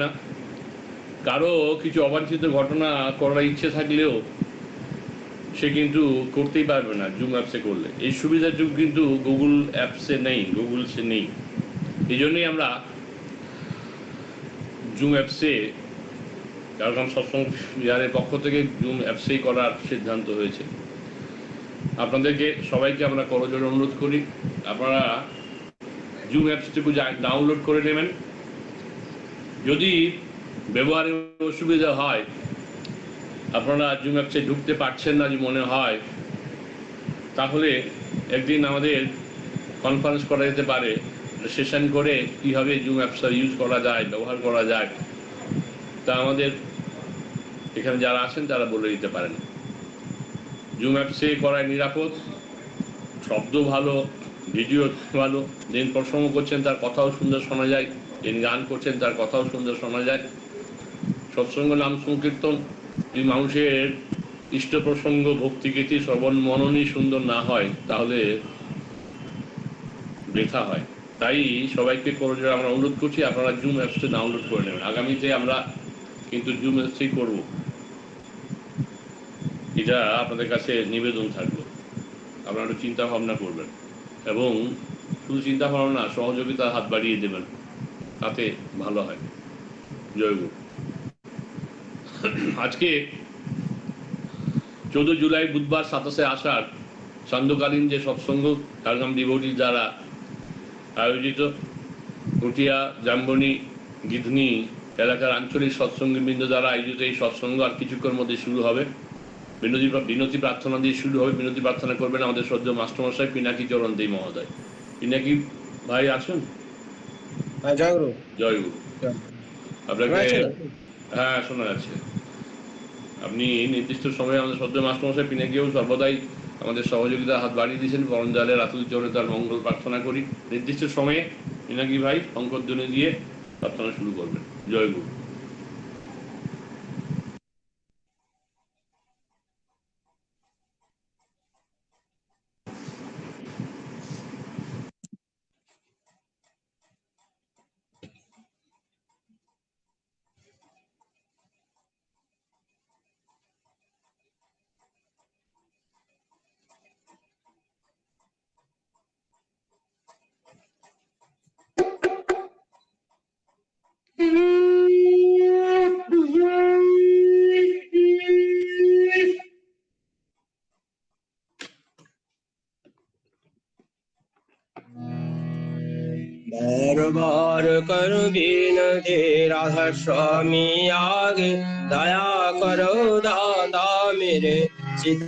না। কারো কিছু অবাঞ্ছিত ঘটনা করার ইচ্ছে থাকলেও সে কিন্তু করতেই পারবে না জুম অ্যাপসে করলে। এই সুবিধাটুকু কিন্তু গুগল অ্যাপসে নেই, গুগলসে নেই। এই জন্যই আমরা জুম অ্যাপসে কারণ সৎসঙ্গ বিহারের পক্ষ থেকে জুম অ্যাপসেই করার সিদ্ধান্ত হয়েছে। আপনাদেরকে সবাইকে আমরা করজোড়ে অনুরোধ করি, আপনারা জুম অ্যাপসটুকু ডাউনলোড করে নেবেন। যদি ব্যবহারের অসুবিধা হয়, আপনারা জুম অ্যাপসে ঢুকতে পারছেন না যদি মনে হয়, তাহলে একদিন আমাদের কনফারেন্স করা যেতে পারে, সেশন করে কীভাবে জুম অ্যাপসটা ইউজ করা যায়, ব্যবহার করা যায়, তা আমাদের এখানে যারা আছেন তারা বলে দিতে পারেন। জুম অ্যাপসে করায় নিরাপদ, শব্দ ভালো, ভিডিও ভালো, যিনি প্রসঙ্গ করছেন তার কথাও সুন্দর শোনা যায়, যিনি গান করছেন তার কথাও সুন্দর শোনা যায়। সৎসঙ্গ নাম সংকীর্তন যদি মানুষের ইষ্ট প্রসঙ্গ ভক্তিগীতি শ্রবণ মননই সুন্দর না হয়, তাহলে বৃথা হয়। তাই সবাইকে করজোড়ে আমরা অনুরোধ করছি, আপনারা জুম অ্যাপসটা ডাউনলোড করে নেবেন। আগামীতে আমরা কিন্তু জুম অ্যাপসেই করব, এটা আপনাদের কাছে নিবেদন থাকলো। আপনারা একটু চিন্তা ভাবনা করবেন এবং শুধু চিন্তা ভাবনা, সহযোগিতার হাত বাড়িয়ে দেবেন, তাতে ভালো হয়। জয় গুরু। আজকে 14 জুলাই বুধবার 27 আষাঢ় সান্ধ্যকালীন যে সৎসঙ্গ ঝাড়গ্রাম ডিভোটি দ্বারা আয়োজিত, পুটিয়া, জাম্বনি, গিধনি এলাকার আঞ্চলিক সৎসঙ্গবৃন্দ দ্বারা আয়োজিত এই সৎসঙ্গ আর কিছুক্ষণের মধ্যে শুরু হবে। বিনতি প্রার্থনা দিয়ে শুরু হবে। বিনতি প্রার্থনা করবেন আমাদের শ্রদ্ধেয় মাস্টারমশাই পিনাকি চরণ দেই মহোদয়। পিনাকি ভাই আছেন? জয় গুরু। জয় গুরু। আপনাকে হ্যাঁ শোনা যাচ্ছে। আপনি নির্দিষ্ট সময়ে আমাদের শ্রদ্ধেয় মাস্টারমশাই পিনাকিও সর্বদাই আমাদের সহযোগিতার হাত বাড়িয়ে দিয়েছেন। পরমদয়ালের আতুল চরণে তার মঙ্গল প্রার্থনা করি। নির্দিষ্ট সময়ে পিনাকি ভাই শঙ্করধ্বনি দিয়ে প্রার্থনা শুরু করবেন। জয় গুরু। बार करो विनती राधा स्वामी आगे, दया करो दाता मेरे चित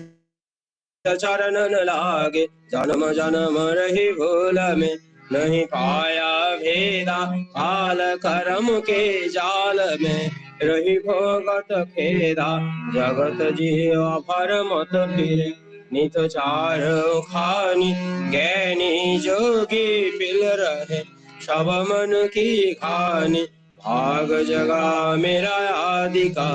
चरण न लागे। जन्म जन्म रही भूल में नहीं पाया भेदा, काल कर्म के जाल में रही भोगत खेदा। जगत जीव पर मत फिरे नित चार खानी, ज्ञानी जोगी पिल रहे सब मन की खानी। भाग जगा मेरा आदि का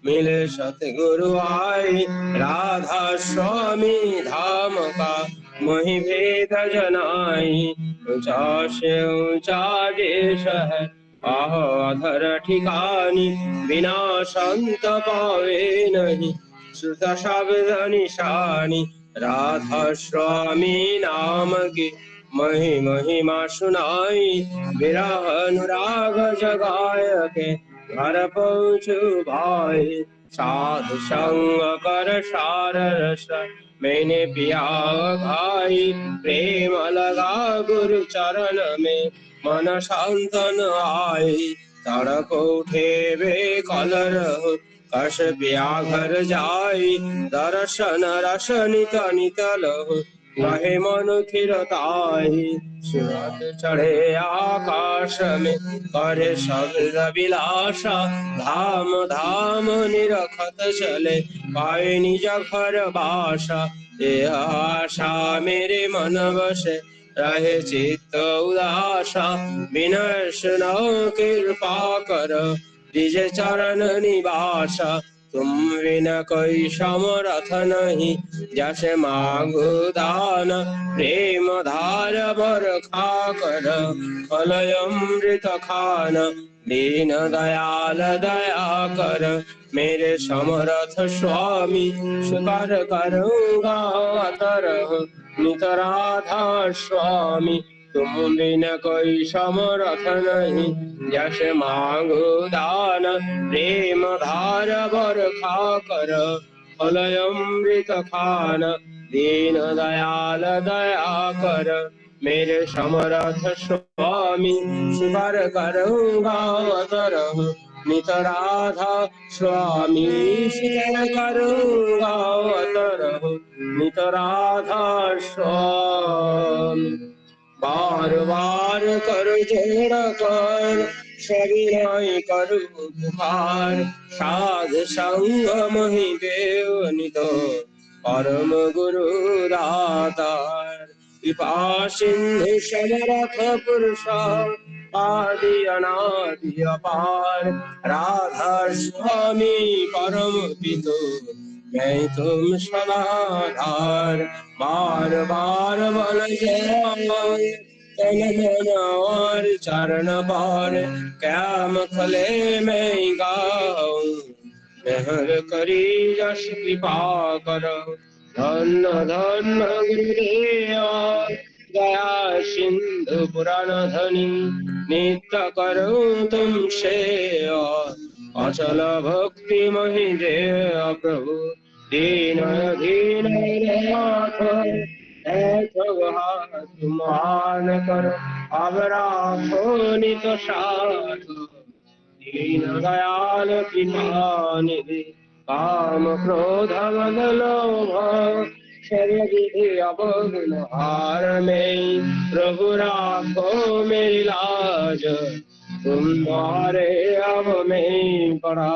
मिले सतगुरु आई, राधा स्वामी धाम का मही भेद जनाई। ऊंचा से ऊंचा देश है आहो अधर ठिकानी, बिना संत पावे नहीं श्रुत शब्द निशानी। राधा स्वामी नाम की महिमा सुनाई, विरह अनुराग जगाय के घर पहुँचू भाई। साधु संग कर सार रस मैंने पिया भाई, प्रेम लगा गुरु चरण में मन शांतन आई। तड़प उठे वे कलर कश पिया घर जाई, दर्शन रस नित नित लहु वहे मन थिरताई। सूरत चढ़े आकाश में करे शब्द विलासा, धाम धाम निरखत चले पाए निज घर बासा। ये आशा मेरे मन बसे रहे चित्त उदासा, विनश न कृपा कर निज चरण निवासा। तुम बिन कोई समरथ नहीं जैसे मांगो दान, प्रेम धार भर खा कर फल अमृत खान। दीन दयाल दया कर मेरे समर्थ स्वामी स्वीकार करूँगा तरह नित राधा स्वामी तुम बिन कोई समर्थ नहीं जैसे मांगो दान प्रेम धार बरखा कर फलयमृत खान दीन दयाल दया कर मेरे समर्थ स्वामी स्वीकार करूँगा तरह नित राधा स्वामी स्वीकार करूँगा तरह नित राधा स्वामी बार बार कर जोड़ कर सविनय करू पुकार साध संग मही देव नित परम गुरु दातार कृपा सिंधु समरथ पुरुष आदि अनादि अपार राधा स्वामी परम पितो मैं तुम सदाधार बार बार बल जाए तन मन और चरण पार क्या मखले मैं गाऊं मेहर करी यश कृपा करो धन धन गुरुदेव दया सिंधु पुराण धनी नित्य करूं तुम सेवा अचल भक्ति मही देव प्रभु दीन दीन नाथ तुमान करो अब राखो नित साथ दीन दयाल कृपा निधि काम क्रोध मद लोभ शरीर अवगुण हार में प्रभु राखो मेरी लाज तुम्हारे अब में पड़ा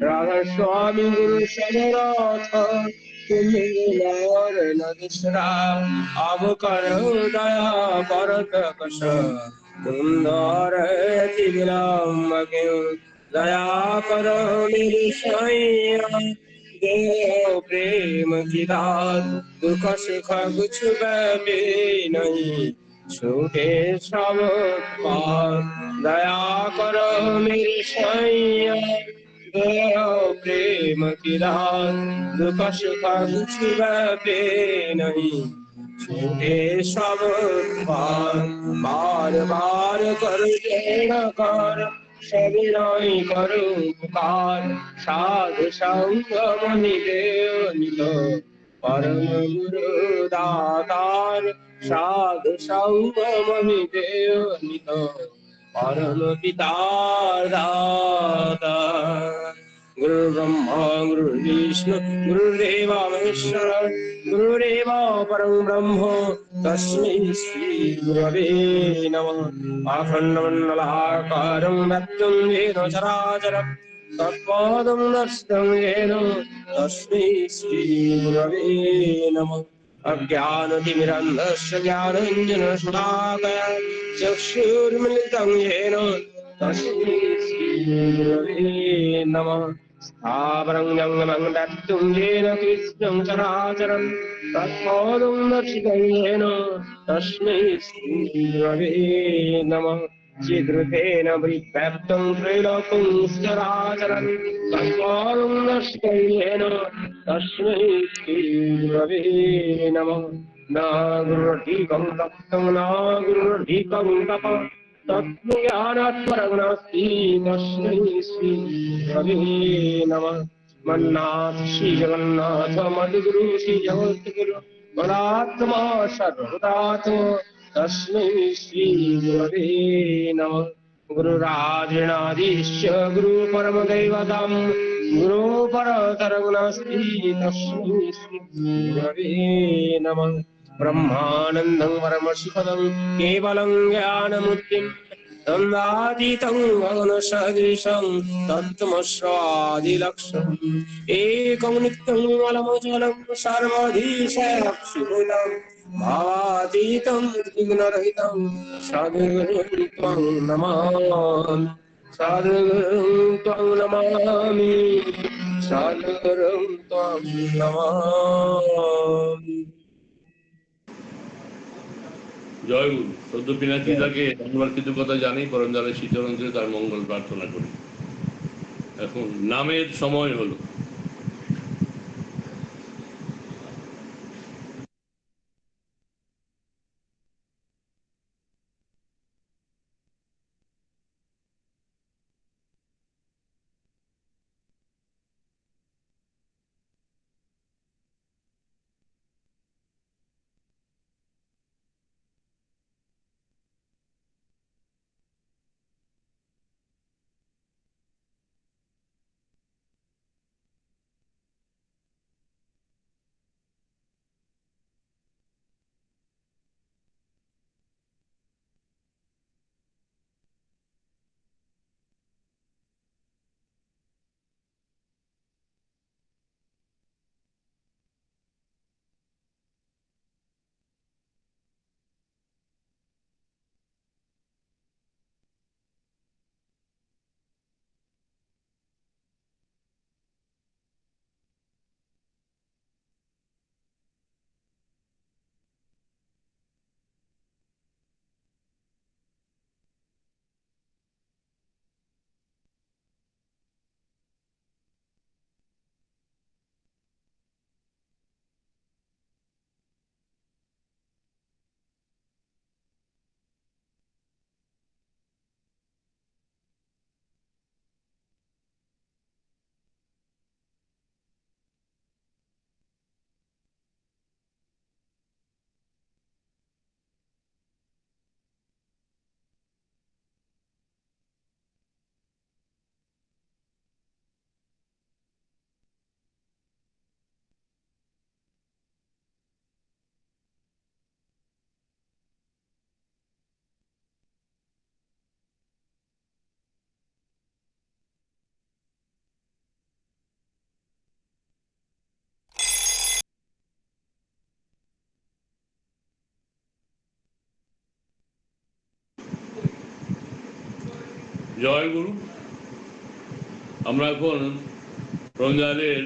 राधा स्वामी गुरु समरथ तुम और न दूसरा अब करो दया भरत कश तुम और विलम्ब क्यों दया करो मेरी साईं देव प्रेम की दात दुख सुख कुछ बैठे नहीं छूटे सब पार दया करो मेरी साईं देव प्रेम की दात दुख सुख कुछ बैठे नहीं छूटे सब पार बार बार कर कर सविनय करूं पुकार साधु संग मनि देव नित परम गुरु दातार साधु संग मनि देव नित परम पिता दातार गुरु ब्रह्मा गुरु विष्णु गुरुदेव महेश्वर गुरुदेव परम ब्रह्म तस्मै श्री गुरवे नमः अखण्डमण्डलाकारं व्याप्तं येन चराचरं तत्पादं दर्शितं येन तस्मै श्री गुरवे नमः अज्ञानतिमिरन्धस्य ज्ञानाञ्जनशलाकया चक्षुर्मिलितं येन तस्मै श्रीगुरवे नमः स्थावरं जङ्गमं व्याप्तं येन कृष्णं चराचरं तत्पादं दर्शितं येन तस्मै श्रीगुरवे नमः चिद्रूपेण व्याप्तं त्रैलोक्यं चराचरं तत्पादं दर्शितं येन तस्मै श्रीगुरवे नमः न गुरुर्धिकं तप्तं न गुरुर्धिकं तपः तत्ज्ञानात्परं नास्ति तस्मै श्रीगुरवे नमः मन्नाथ श्री जगन्नाथ मद्गुरु श्री जगद्गुरु परात्मा सर्वदात्मा तस्मै श्रीगुरवे नमः गुरुराजनाधीश्य गुरु परमदैवतं गुरु परतरं नास्ति तस्मै श्रीगुरवे नमः ब्रह्मानन्दं परमशिवदं केवलं ज्ञानमुक्तिं तन्नातीतं गगनसदृशं तत्त्वमस्वादिलक्ष्यम् एकं नित्यं अलमचलं सर्वधि साक्षिभूतं भावातीतं विघ्नरहितं सद्गुरुं त्वं नमामि सद्गुरुं त्वं नमामि सद्गुरुं त्वं नमामि। জয় গুরু। সদ্য পিনাকিদাকে ধন্যবাদ কৃতজ্ঞতা জানি, পরমদালের শীতরঞ্জে তার মঙ্গল প্রার্থনা করি। এখন নামের সময় হলো। জয় গুরু। আমরা এখন রঞ্জালের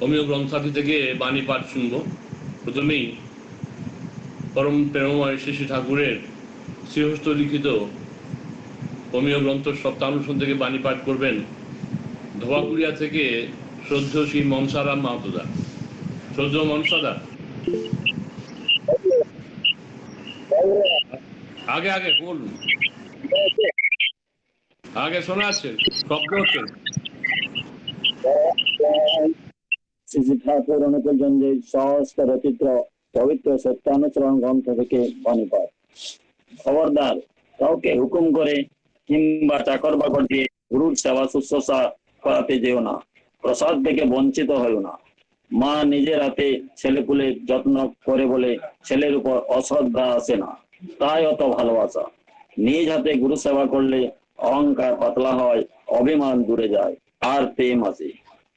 অমীয় গ্রন্থাদি থেকে বাণী পাঠ শুনব। প্রথমেই পরম প্রেমময় শ্রী শ্রী ঠাকুরের শ্রীহস্ত লিখিত অমীয় গ্রন্থ সপ্তানুষ্ঠান থেকে বাণী পাঠ করবেন ধোয়াকুড়িয়া থেকে শ্রদ্ধেয় শ্রী মনসারাম মাহাতোদা। শ্রদ্ধেয় মনসাদা, আগে আগে বলুন। আগে শোনা যাচ্ছে, শব্দ হচ্ছে। শ্রী ঠাকুর অনুকূলচন্দ্রের সহস্র রচিত পবিত্র সত্যানুচরণ গ্রন্থ থেকে বাণীপাঠ। খবরদার, কাউকে হুকুম করে কিংবা চাকর বাকর দিয়ে গুরুর সেবা শুশ্রূষা করাতে যেও না। প্রসাদ থেকে বঞ্চিত হও না। মা নিজের হাতে ছেলেপুলে যত্ন করে বলে ছেলের উপর অশ্রদ্ধা আসে না, তাই অত ভালোবাসা। নিজ হাতে গুরু সেবা করলে অহংকার পাতলা হয়, অভিমান দূরে যায়, আর প্রেম আসে।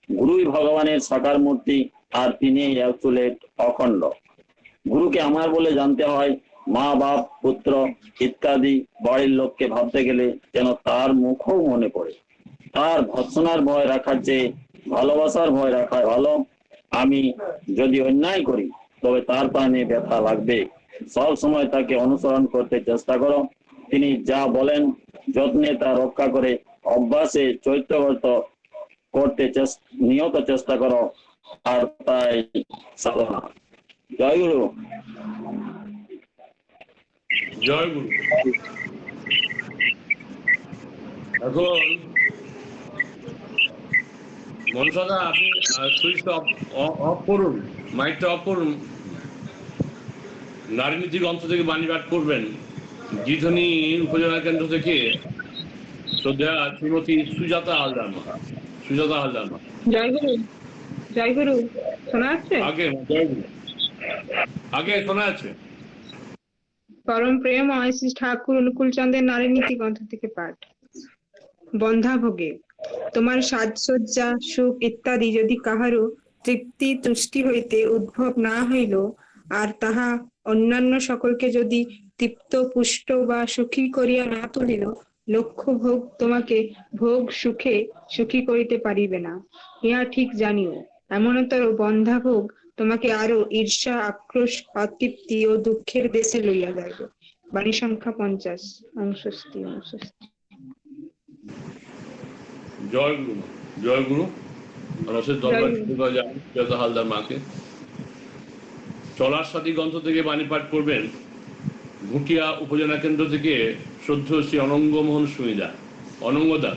গুরুই ভগবানের সাকার মূর্তি, আর তিনি অ্যাবসোলিউট অখণ্ড। গুরুকে আমার বলে জানতে হয়। মা বাপ পুত্র ইত্যাদি বাড়ির লোককে ভাবতে গেলে যেন তার মুখও মনে পড়ে। তার ভৎসনার ভয় রাখার চেয়ে ভালোবাসার ভয় রাখা ভালো। আমি যদি অন্যায় করি তবে তার প্রাণে ব্যথা লাগবে। সব সময় তাকে অনুসরণ করতে চেষ্টা করো। তিনি যা বলেন যত্নে তা রক্ষা করে অভ্যাসে চৈত্যগত করতে নিয়ত চেষ্টা করো, আর তাই সাধনা। জয় গুরু। জয় গুরু। এখন মনসাদা, আপনি সুইচটা অফ করুন, মাইকটা অফ করুন। নারীনীতি গ্রন্থ থেকে বাণী পাঠ করবেন জিধনী উপজেলা কেন্দ্র থেকে শ্রদ্ধা শ্রীমতী সুজাতা হালদার মা। সুজাতা হালদার মা। জয় গুরু। জয় গুরু, শোনা যাচ্ছে? আগে জয় গুরু, আগে শোনা যাচ্ছে। পরম প্রেমময় শ্রী ঠাকুর অনুকূলচন্দ্রের নারী নীতি গ্রন্থ থেকে পাঠ। বন্ধাভোগে তোমার সাজসজ্জা সুখ ইত্যাদি যদি কাহারও তৃপ্তি তুষ্টি হইতে উদ্ভব না হইল, আর তাহা অন্যান্য সকলকে যদি তৃপ্ত পুষ্ট বা সুখী করিয়া না তুলিল, লক্ষ্য ভোগ তোমাকে ভোগ সুখে সুখী করিতে পারিবে না, ইহা ঠিক জানিও। এমনতর বন্ধাভোগ তোমাকে আরো ঈর্ষা, আক্রোশ, অতৃপ্তি ও দুঃখের দেশে লইয়া যাইবে। বাণী সংখ্যা 50, অংশস্থি। জয় গুরু, জয় গুরু। রসের দরবার শুরু করা যাবে যত হালদার মাকে। চলার সাথী গ্রন্থ থেকে বাণী পাঠ করবেন ঘুটিয়া উপজেলা কেন্দ্র থেকে শ্রদ্ধেয় শ্রী অনঙ্গমোহন সুমিদা। অনঙ্গদা,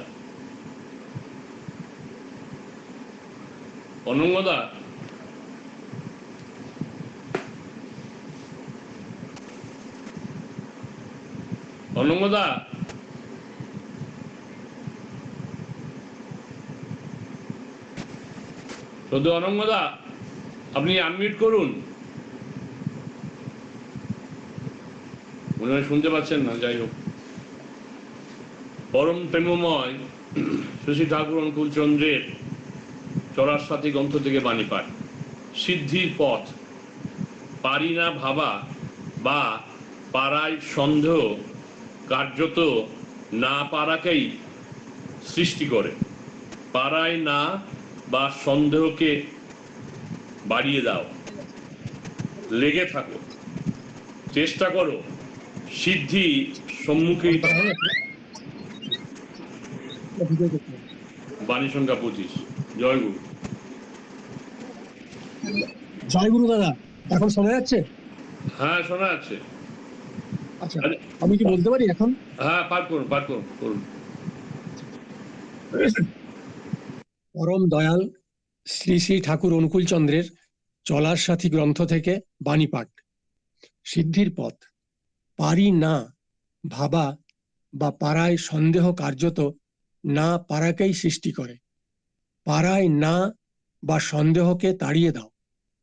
অনঙ্গদা, অনঙ্গদা, শুধু অনঙ্গদা, আপনি আনমিউট করুন। মনে হয় শুনতে পাচ্ছেন না, যাই হোক। পরম প্রেমময় শ্রী ঠাকুর অনুকূল চন্দ্রের চলার সাথী গ্রন্থ থেকে বাণী পাঠ। সিদ্ধির পথ। পারি না ভাবা বা পারায় সন্দেহ কার্যত না পারাকেই সৃষ্টি করে। পারায় না বা সন্দেহকে বাড়িয়ে দাও, লেগে থাকো, চেষ্টা করো, সিদ্ধি সম্মুখেই। বাণী সংখ্যা 25। জয় গুরু। জয় গুরু দাদা, এখন শোনা যাচ্ছে? হ্যাঁ, শোনা যাচ্ছে। আচ্ছা, আমি কি বলতে পারি এখন? হ্যাঁ, পাঠ করুন, পাঠ করুন, করুন। পরম দয়াল শ্রী শ্রী ঠাকুর অনুকূল চন্দ্রের চলার সাথী গ্রন্থ থেকে বাণী পাঠ। সিদ্ধির পথ। পারি না ভাবা বা পারায় সন্দেহ কার্যত না পারাকেই সৃষ্টি করে। পারায় না বা সন্দেহকে তাড়িয়ে দাও,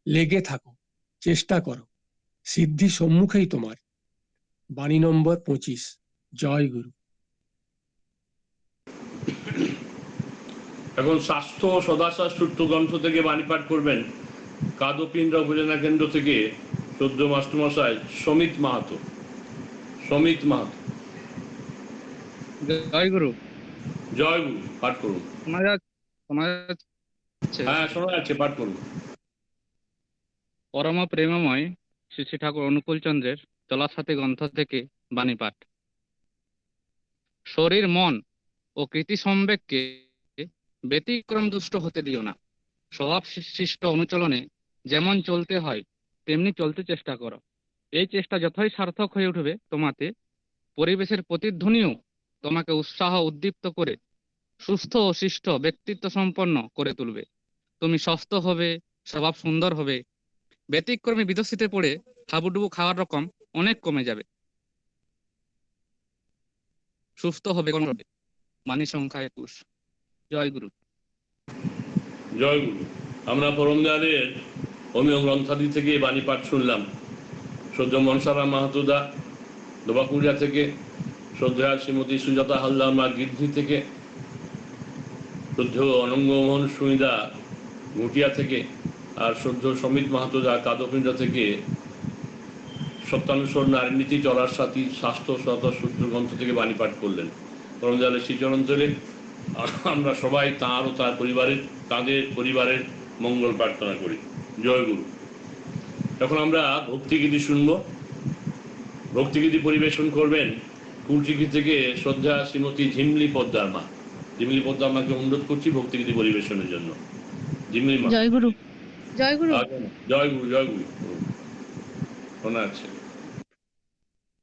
লেগে থাকো, চেষ্টা করো, সিদ্ধি সম্মুখেই তোমার। বাণী নম্বর 25। জয় গুরু। এখন স্বাস্থ্য ও সদাচার সূত্র গ্রন্থ থেকে বাণী পাঠ করবেন কাদপিন্দ্রা উপজেলা কেন্দ্র থেকে শ্রদ্ধ মাস্টারমশাই সমিত মাহাতো। সমিত মাহাতো। জয় গুরু। জয় গুরু, পাঠ করুন। শোনা যাচ্ছে? হ্যাঁ, শোনা যাচ্ছে, পাঠ করুন। পরম প্রেমময় শ্রী শ্রী ঠাকুর অনুকূল চন্দ্রের চলার সাথী গ্রন্থ থেকে বাণী পাঠ। শরীর, মন ও কৃতি সম্বেগকে ব্যতিক্রম দুষ্ট হতে দিও না। স্বভাব সৃষ্ট অনুচলনে যেমন চলতে হয় তেমনি চলতে চেষ্টা করো। এই চেষ্টা যতই সার্থক হয়ে উঠবে তোমাতে, পরিবেশের প্রতিধ্বনিও তোমাকে উৎসাহ উদ্দীপ্ত করে সুস্থ ও শিষ্ট ব্যক্তিত্ব সম্পন্ন করে তুলবে। তুমি সুস্থ হবে, স্বভাব সুন্দর হবে, ব্যতিক্রমী বিদশিতে পড়ে হাবুডুবু খাওয়ার রকম অনেক কমে যাবে, সুস্থ হবে। বাণী সংখ্যা 21। জয় গুরু। জয় গুরু। আমরা পরম দয়ালের হোমিও গ্রন্থাদি থেকে বাণী পাঠ শুনলাম। শ্রদ্ধ মনসারাম মাহাতোদা দোবাকুড়িয়া থেকে, শ্রদ্ধা শ্রীমতী সুজাতা হালদার মা গিদ্ধি থেকে, শ্রদ্ধ অনঙ্গমোহন সুমিদা ঘুটিয়া থেকে, আর শ্রদ্ধ সমিত মাহাতোদা কাদপিন্ডা থেকে সত্যানুসর নারী নীতি চলার সাথী স্বাস্থ্য সদাচার সূত্র গ্রন্থ থেকে বাণী পাঠ করলেন। পরম দয়ালের শ্রীচরণতলে আমরা সবাই তাঁর ও তার পরিবারের, তাঁদের পরিবারের মঙ্গল প্রার্থনা করি। জয় গুরু। এখন আমরা ভক্তিগীতি শুনব। ভক্তিগীতি পরিবেশন করবেন কুলচিকি থেকে শ্রদ্ধা শ্রীমতী ঝিমলি পদ্মার মা। ঝিমলি পদ্মার মাকে অনুরোধ করছি ভক্তিগীতি পরিবেশনের জন্য। ঝিমলি মা। জয় গুরু। জয় গুরু। জয় গুরু, জয় গুরু। শোনা আছে।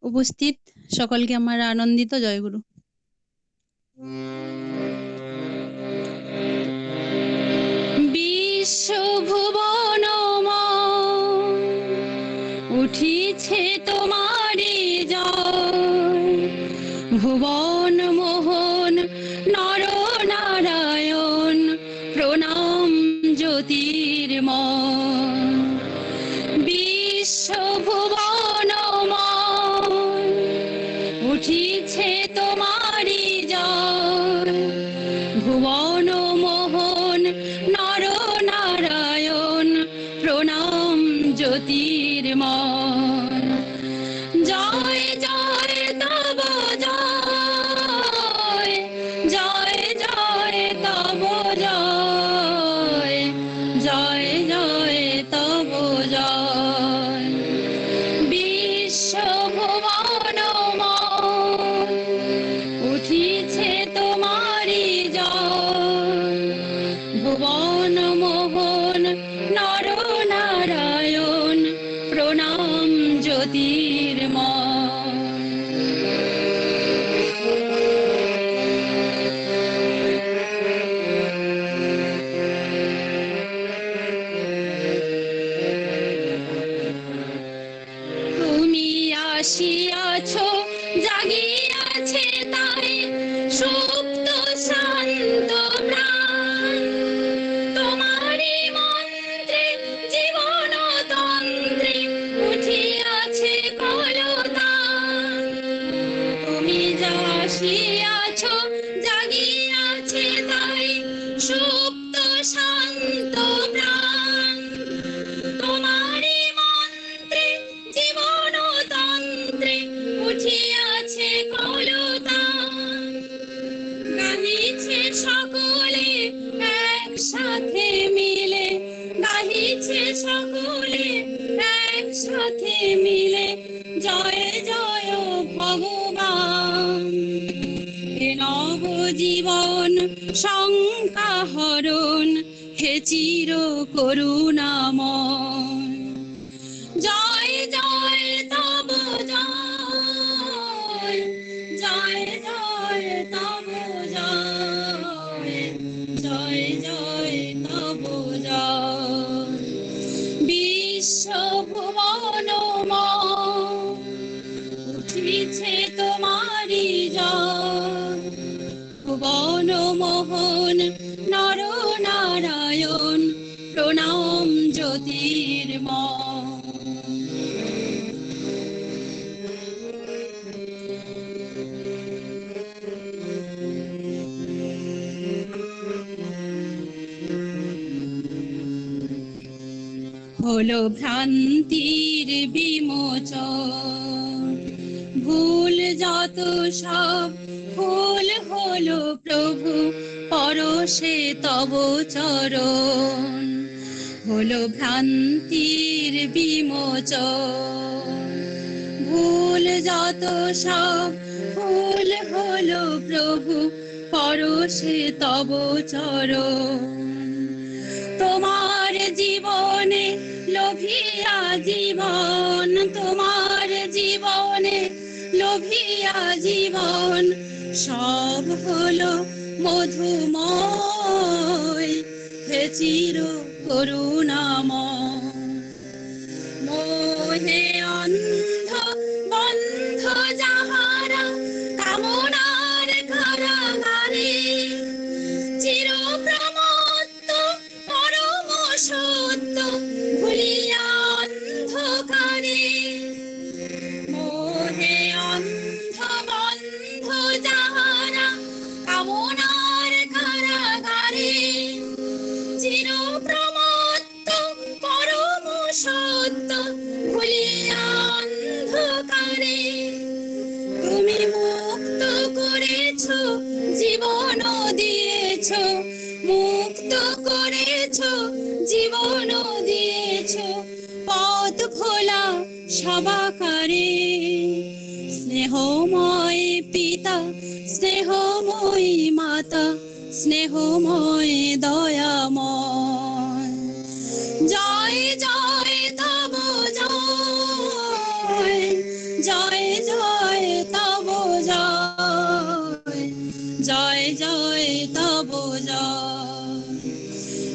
উপস্থিত সকলকে আমার আনন্দিত জয় গুরু। বিশ্বভুবন উঠিছে তোমারি জয়, ভুবন মোহন নর নারায়ণ প্রণাম জ্যোতির্ময়। বিশ্বভুবন উঠিছে তোমারি জয়, ভুবন মোহন নর নারায়ণ প্রণাম জ্যোতির্ময়। জয় জয় তব জয়, জয় জয় তব জয়, জয় জয় তব তাই সুপ্ত শান্ত প্রাণ তোমারই মন্ত্রে জীবন তন্ত্রে উঠিয়াছে কলতান গাহিছে সকলে একসাথে মিলে গাহিছে সকলে একসাথে মিলে জয় জয় ভগবান হে নব জীবন শঙ্কা হরণ হে চির করুণাময় জয় জয় তব জয় জয় জয় তব জয় জয় জয় তব জয় বিশ্ব ভুবনময় উঠিছে তোমারি জয় ভুবন মোহন নর নারায়ণ প্রণাম জ্যোতির্ময় হলো ভ্রান্তির বিমোচন ভুল যত সব ভুল হলো প্রভু পরশে তব চরণ হলো ভ্রান্তির বিমোচন ভুল যত সব ভুল হলো প্রভু পরশে তব চরণ তোমার জীবনে লোভিয়া জীবন তোমার জীবনে লোভিয়া জীবন সব হলো মধুময় হে চির করুণাময় মোহে অন্ধ বন্ধ যাহারা কামনার কারাগারে চির প্রমত্ত পরম সত্য ভুলিয়া অন্ধকারে মোহে অন্ধ বন্ধ যাহারা কামনার কারাগারে চির প্রমত্ত পরম সত্য ভুলিয়া অন্ধকারে তুমি মুক্ত করেছ জীবন দিয়েছ মুক্ত করেছ জীবন দিয়েছ পথ খোলা সবাকারে স্নেহময় পিতা স্নেহময় মাতা স্নেহময় দয়াময় জয় জয় তব জয় জয় জয় তব জয় জয় জয় তব জয়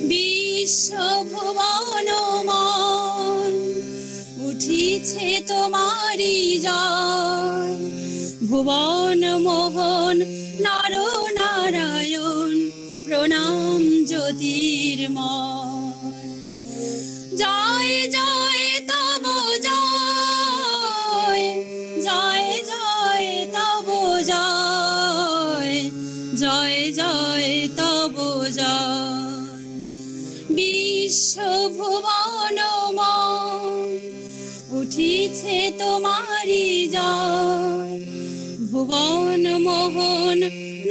বিশ্ব ভুবনময় উঠিছে তোমারি জয় ভুবন মোহন নর নারায়ণ প্রণাম জ্যোতির্ময় জয় জয় তব জয় জয় জয় তব জয় জয় জয় তব জয় বিশ্ব ভুবনময় উঠিছে তোমারি জয় ভুবন মোহন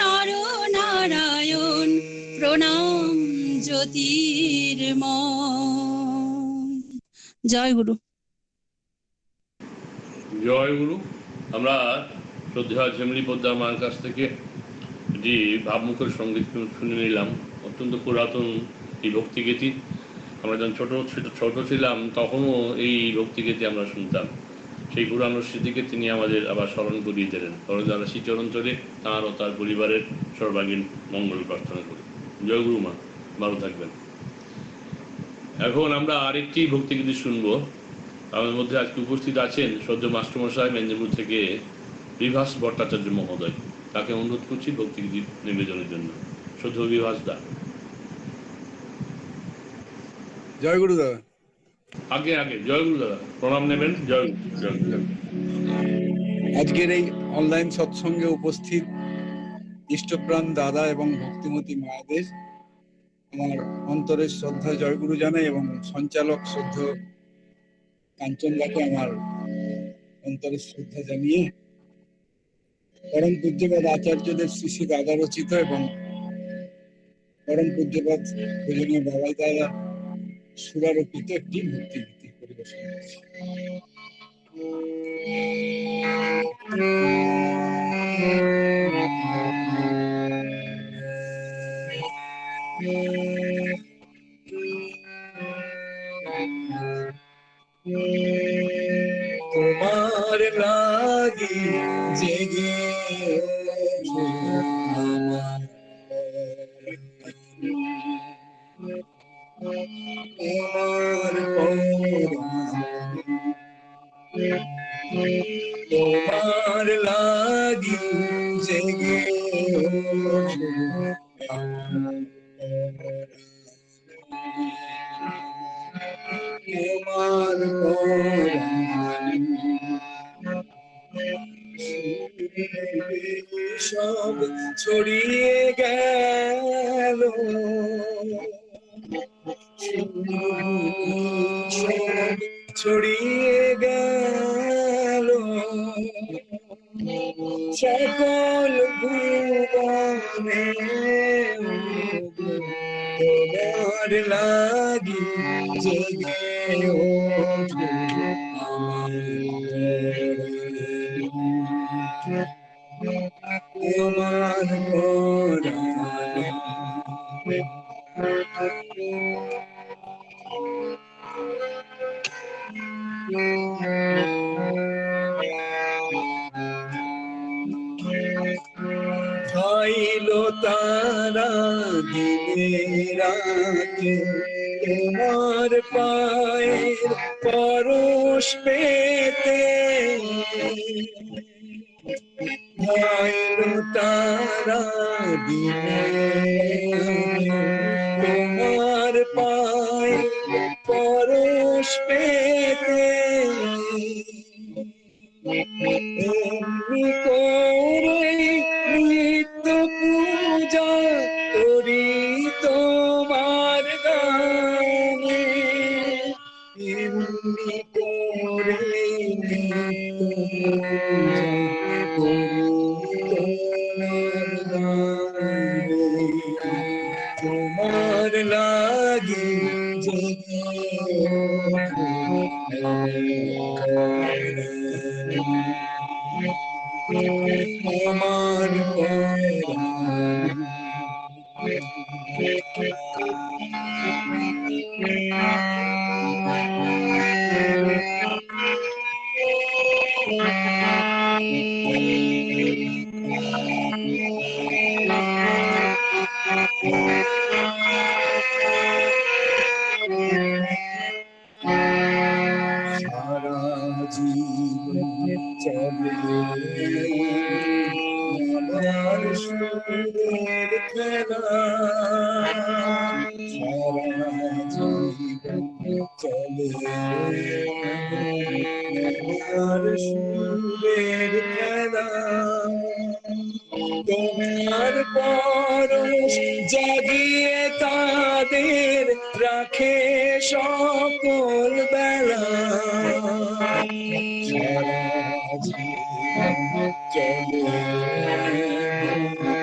নর নারায়ণ প্রণাম জ্যোতির্ময় জয় গুরু জয় গুরু। আমরা শ্রদ্ধা ঝেমলি পদ্মা মার কাছ থেকে যে ভাবমুখের সঙ্গীত শুনে নিলাম, অত্যন্ত পুরাতন এই ভক্তিগীতি। আমরা যখন ছোট ছিলাম তখনও এই ভক্তিগীতি আমরা শুনতাম। সেই পুরানো স্মৃতিকে তিনি আমাদের আবার স্মরণ করিয়ে দিলেন। আমরা শ্রীচরণ চলে তাঁর ও তার পরিবারের সর্বাঙ্গীন মঙ্গল প্রার্থনা করি। জয় গুরু মা, ভালো থাকবেন। এখন আমরা আরেকটি ভক্তিগীতি শুনবো। আমাদের মধ্যে আজকে উপস্থিত আছেন সদ্য মাস্টারমশাই মেদিনীপুর থেকে বিভাস ভট্টাচার্য মহোদয়। তাকে অনুরোধ করছি ভক্তিগীতি নিবেদনের জন্য। সদ্য বিভাস দা। জয় গুরু দাদা। আগে জয় গুরু দাদা, প্রণাম নেবেন। জয় গুরু। আজকের এই অনলাইন সৎসঙ্গে উপস্থিত ইষ্টপ্রাণ দাদা এবং ভক্তিমতী মায়েদের আমার অন্তরের শ্রদ্ধা জয়গুরু জানাই এবং সঞ্চালক শ্রদ্ধ কাঞ্চনদাকে আমার অন্তরের শ্রদ্ধা জানিয়ে পরম পূজ্যপাদ আচার্যদের শ্রী শ্রী দাদা রচিত এবং পরম পূজ্যপাদ পূজনীয় বাবাই দাদা সুরারোপিত একটি ভক্তি গীতি পরিবেশন করছি। তোমার লাগি জেগে তোমার তোমার লাগি জেগে তোমার সব ছড়িয়ে গেল সব ছড়িয়ে গেল সকল ভুবনে তোমার লাগি জেগে ওঠে তোমার পরাণে খাইলো তারা দিনে রাতে তোমার পায়ের পরশ পেতে খাইলো তারা দিনে তোমার পায়ের পরশ পেতে এমনি করে নিত্য পূজা করি তোমার গানে এমনি করে নিত্য পূজা করি তোমার গানে তোমার লাগি জেগে আমার সারা জীবন চলে আমার সুরের খেলা সারা জীবন চলে আমার সুরের খেলা তোমার পরশ জাগিয়ে তাদের রাখে সকল বেলা সারা জীবন চলে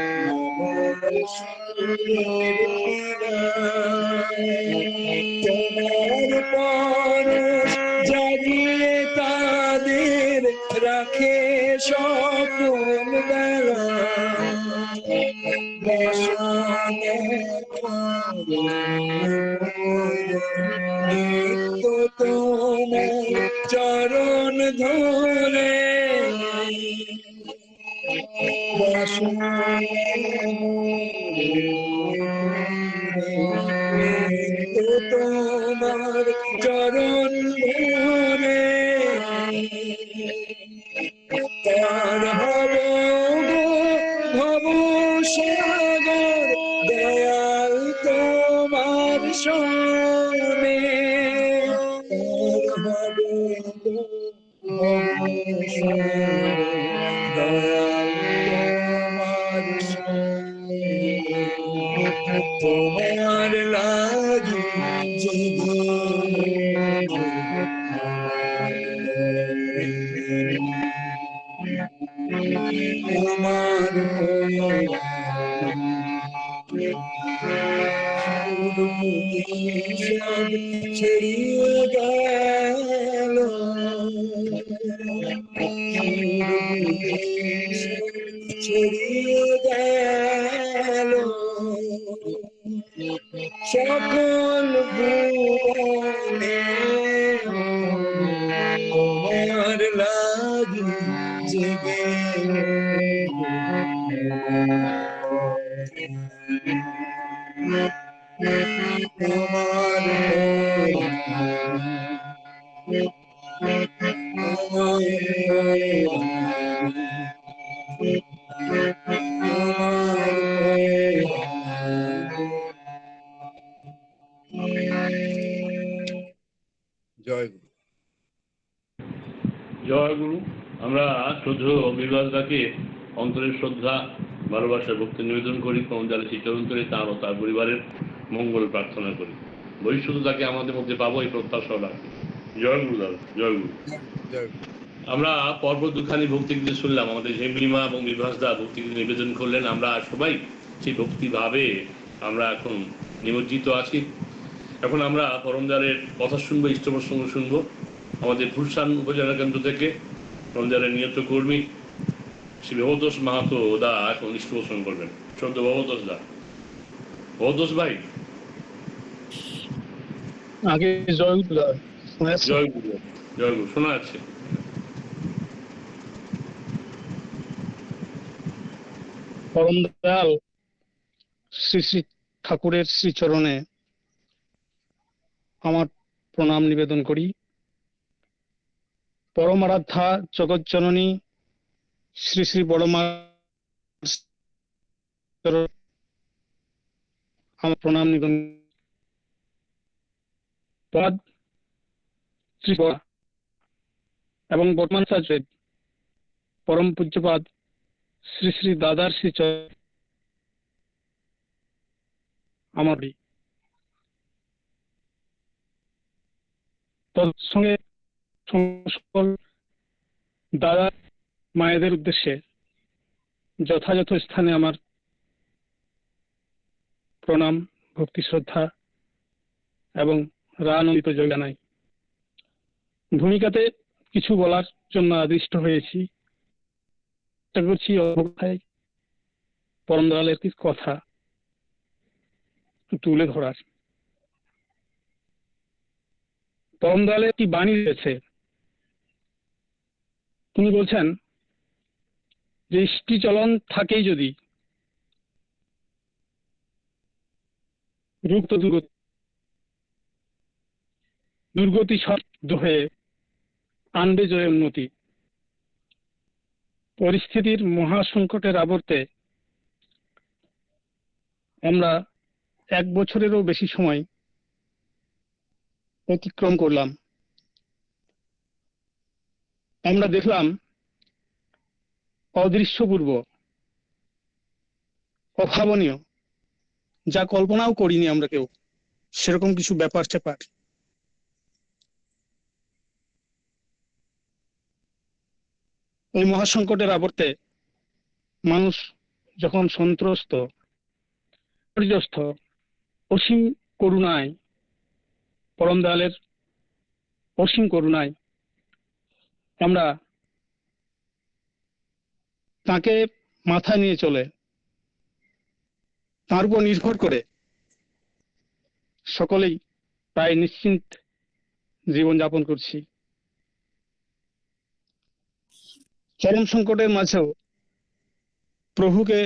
আমার সুরের খেলা তোমার পরশ জাগিয়ে তাদের রাখে সকল বেলা নিত্য তোমার চরণ ধরে নিত্য তোমার চরণ ধরে তার হব ভব সাগর দয়াল তোমার সনে তার হব তোমার লাগি আমার সব ছড়িয়ে গেল ছড়িয়ে গেল সকল ভুবনে তোমার লাগি জেগে জয় গুরু। জয় গুরু। আমরা শ্রদ্ধেয় বিভাসদাকে অন্তরের শ্রদ্ধা ভালোবাসা ভক্তি নিবেদন করি, পরমজালে শ্রীচরণ করে তার ও তার পরিবারের মঙ্গল প্রার্থনা করি। ভবিষ্যতে তাকে আমাদের মধ্যে পাবো এই প্রত্যাশা রাখি। জয় গুরু দাদা, জয় গুরু। জয় গুরু। আমরা পরপর দুখানি ভক্তিগীতি শুনলাম, আমাদের ঝিমলিমা এবং বিভাসদা ভক্তিগীতি নিবেদন করলেন। আমরা সবাই সেই ভক্তিভাবে আমরা এখন নিমজ্জিত আছি। এখন আমরা পরমজালের কথা শুনবো, ইষ্ট প্রসঙ্গ শুনবো। আমাদের ফুলসান উপজেলা কেন্দ্র থেকে পরমজালের নিয়ত কর্মী শ্রী ভবতোষ মাহাতো দা এখন ইষ্ট প্রসঙ্গ করবেন। শ্রদ্ধ ভবতোষ দা। ভবতোষ ভাই, আগে জয় গুরু। জয় গুরু। জয় গুরু, শোনা যাচ্ছে। পরম দয়াল শ্রী শ্রী ঠাকুরের শ্রীচরণে আমার প্রণাম নিবেদন করি। পরম আরাধ্যা জগৎ জননী শ্রী শ্রী বড়মা আমার প্রণাম নিবেদন পদ শ্রী বড় এবং বর্তমান চাচের পরম পূজ্যপাদ শ্রী শ্রী দাদার শ্রীচরণ আমার তৎসঙ্গে সকল দাদা মায়েদের উদ্দেশ্যে যথাযথ স্থানে আমার প্রণাম, ভক্তি, শ্রদ্ধা এবং রানন্দিত জয় জানাই। ভূমিকাতে কিছু বলার জন্য আদিষ্ট হয়েছি। চেষ্টা করছি অবস্থায় পরম দয়ালের কিছু কথা তুলে ধরার। পরম দয়ালের একটি বাণী রয়েছে, তিনি বলছেন যে ইষ্টি চলন থাকেই যদি রূপ তো দুর্গতি শব্দ হয়ে আনবে জয় উন্নতি। পরিস্থিতির মহাসংকটের আবর্তে আমরা 1 বছরেরও বেশি সময় অতিক্রম করলাম। আমরা দেখলাম অদৃশ্যপূর্ব, অভাবনীয়, যা কল্পনাও করিনি আমরা কেউ, সেরকম কিছু ব্যাপার স্যাপার। এই মহাসংকটের আবর্তে মানুষ যখন সন্ত্রস্ত, বিপর্যস্ত, অসীম করুণায়, পরম দয়ালের অসীম করুণায় আমরা তাকে মাথায় নিয়ে চলে, তার উপর নির্ভর করে সকলেই প্রায় নিশ্চিন্ত জীবনযাপন করছি। চরম সংকটের মাঝেও প্রভুকে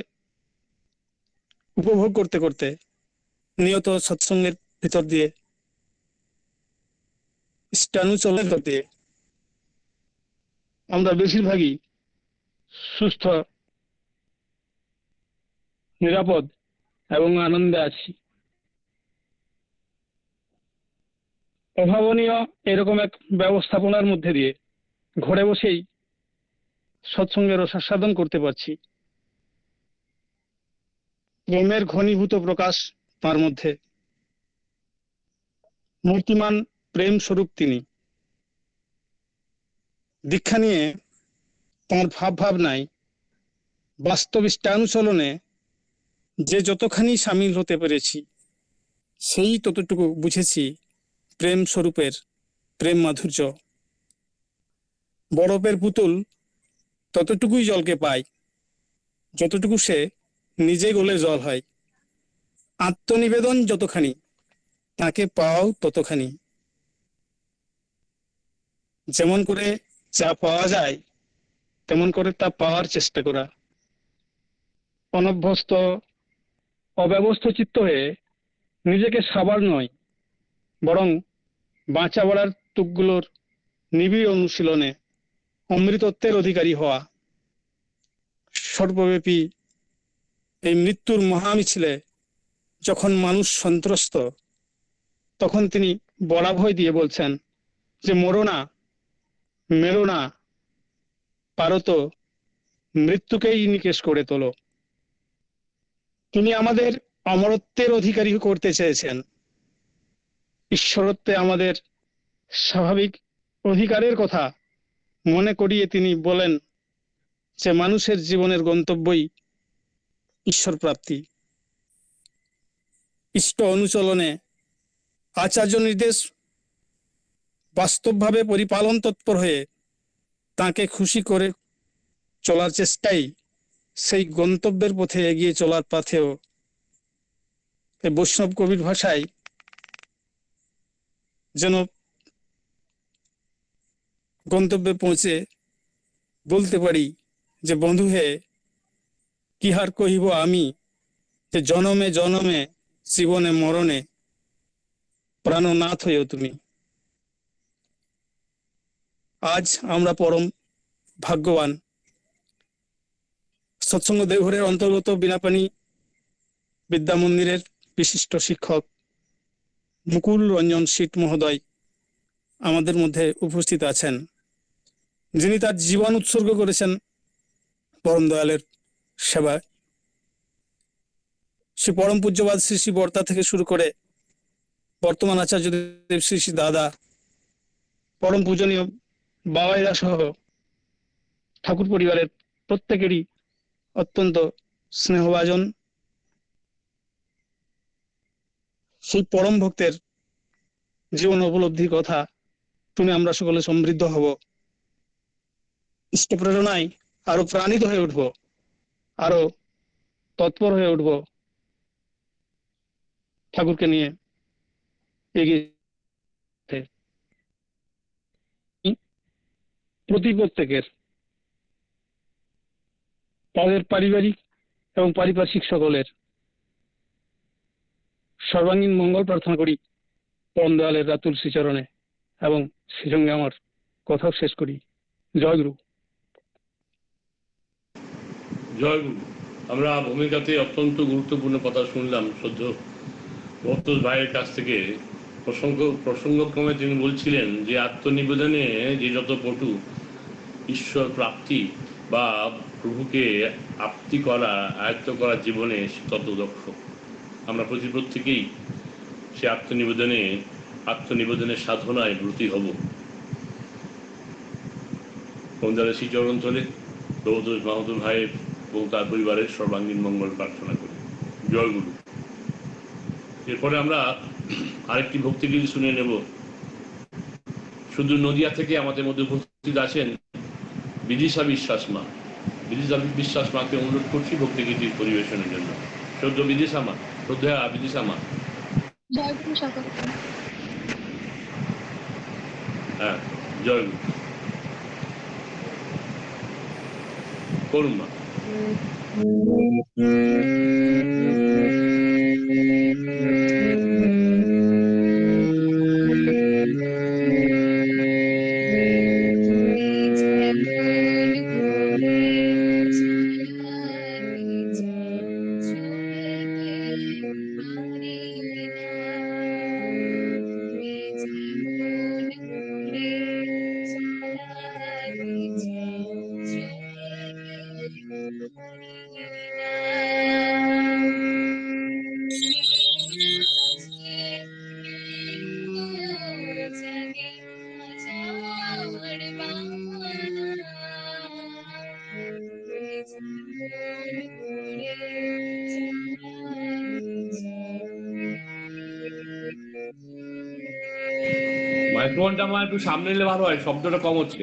উপভোগ করতে করতে নিয়ত সৎসঙ্গের ভিতর দিয়ে, ইষ্টানুচরণের ভিতর দিয়ে আমরা বেশিরভাগই সুস্থ, নিরাপদ এবং আনন্দে আছি। অভাবনীয় এরকম এক ব্যবস্থাপনার মধ্যে দিয়ে ঘরে বসেই সৎসঙ্গের রসাস্বাদন করতে পারছি। প্রেমের ঘনীভূত প্রকাশ তার মধ্যে। মূর্তিমান প্রেম স্বরূপ তিনি। দীক্ষা নিয়ে তাঁর ভাব ভাবনায়, বাস্তব ইষ্টানুচলনে যে যতখানি সামিল হতে পেরেছি, সেই ততটুকু বুঝেছি প্রেম স্বরূপের প্রেম মাধুর্য। বরফের পুতুল ততটুকুই জলকে পায় যতটুকু সে নিজে গলে জল হয়। আত্মনিবেদন যতখানি, তাকে পাওয়াও ততখানি। যেমন করে যা পাওয়া যায় তেমন করে তা পাওয়ার চেষ্টা করা। অনভ্যস্ত অব্যবস্থ চিত্ত হয়ে নিজেকে সাবার নয়, বরং বাঁচা বলার তুকগুলোর নিবিড় অনুশীলনে অমৃতত্বের অধিকারী হওয়া। সর্বব্যাপী এই মৃত্যুর মহামিছিলে যখন মানুষ সন্ত্রস্ত, তখন তিনি বলাভয় দিয়ে বলছেন যে মরো না, মেরো না, পারো তো মৃত্যুকেই নিকেশ করে তোলো। তিনি আমাদের অমরত্বের অধিকারী করতে চেয়েছেন। ঈশ্বরত্বে আমাদের স্বাভাবিক অধিকারের কথা মনে করিয়ে তিনি বলেন যে মানুষের জীবনের গন্তব্যই ঈশ্বর প্রাপ্তি। ইষ্ট অনুচলনে আচার্য নির্দেশ বাস্তবভাবে পরিপালন তৎপর হয়ে তাকে খুশি করে চলার চেষ্টাই সেই গন্তব্যের পথে এগিয়ে চলার পথেও এই বৈষ্ণব কবির ভাষায় যেন গন্তব্যে পৌঁছে বলতে পারি যে বন্ধু হে, কি হার কহিব আমি, যে জনমে জনমে জীবনে মরণে প্রাণনাথ হয়েও তুমি। আজ আমরা পরম ভাগ্যবান। সৎসঙ্গ দেওঘরের অন্তর্গত বিনাপানি বিদ্যা মন্দিরের বিশিষ্ট শিক্ষক মুকুল রঞ্জন শীট মহোদয় আমাদের মধ্যে উপস্থিত আছেন, যিনি তার জীবন উৎসর্গ করেছেন পরম দয়ালের সেবায়। শ্রী পরম পূজ্যবাদ শ্রী শ্রী বর্তা থেকে শুরু করে বর্তমান আচার্য দেব শ্রী শ্রী দাদা, পরম পূজনীয় বাবাইদা সহ ঠাকুর পরিবারের প্রত্যেকেরই অত্যন্ত স্নেহভাজন। সেই পরম ভক্তের জীবন উপলব্ধির কথা শুনে আমরা সকলে সমৃদ্ধ হব, ইষ্ট প্রেরণায় আরো প্রাণিত হয়ে উঠব, আরো তৎপর হয়ে উঠব ঠাকুরকে নিয়ে এগিয়ে। প্রত্যেকের তাদের পারিবারিক এবং পারিপার্শ্বিক সকলের সর্বাঙ্গীন মঙ্গল প্রার্থনা করি পরম দয়ালের রাতুল শ্রীচরণে, এবং সেই সঙ্গে আমার কথাও শেষ করি। জয় গুরু। জয় গুরু। আমরা ভূমিকাতে অত্যন্ত গুরুত্বপূর্ণ কথা শুনলাম শ্রদ্ধ ভক্ত ভাইয়ের কাছ থেকে। প্রসঙ্গক্রমে তিনি বলছিলেন যে আত্মনিবেদনে যে যত পটু, ঈশ্বর প্রাপ্তি বা প্রভুকে আপ্তি করা, আয়ত্ত করা জীবনে তত দক্ষ। আমরা প্রত্যেকেই সে আত্মনিবেদনের সাধনায় ব্রতী হব। পঞ্জাবের শ্রীচরণ তলে প্রভুতোষ মাহাতো ভাইয়ের এবং তার পরিবারের সর্বাঙ্গীন মঙ্গল প্রার্থনা করি। জয় গুরু। এরপরে আমরা আরেকটি ভক্তিগীতি শুনে নেব। শুধু নদিয়া থেকে আমাদের মধ্যে উপস্থিত আছেন বিদিশা বিশ্বাস মা। বিদিশা বিশ্বাস মাকে অনুরোধ করছি ভক্তিগীতির পরিবেশনের জন্য। শ্রদ্ধ বিদিশা মা, শ্রদ্ধা বিদিশা মা। হ্যাঁ, জয় গুরু। করুন মা। মাইক্রোফোনটা আমার একটু সামনে নিলে ভালো হয়, শব্দটা কম হচ্ছে।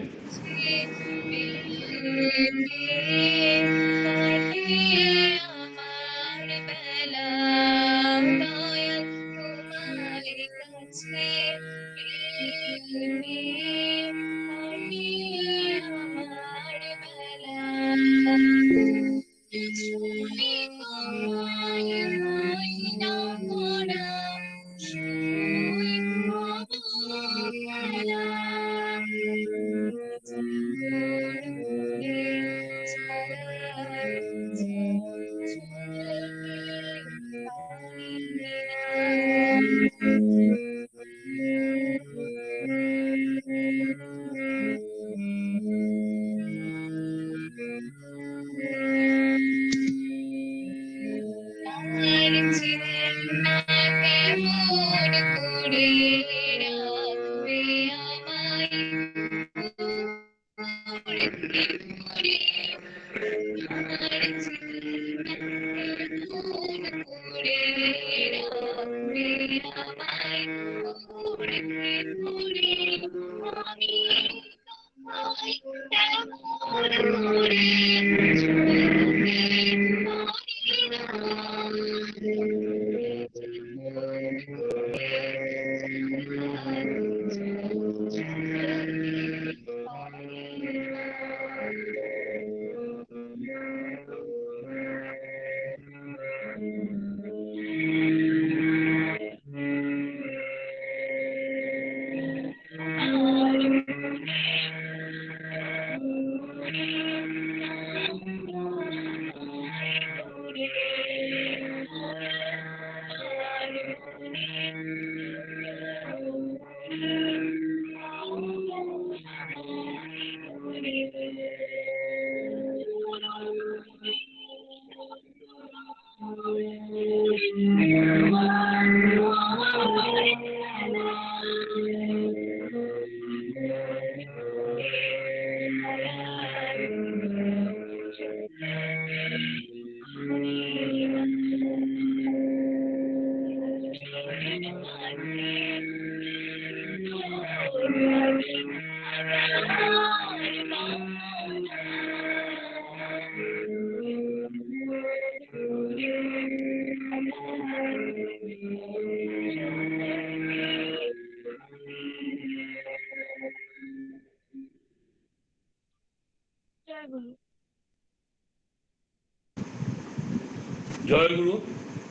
জয় গুরু।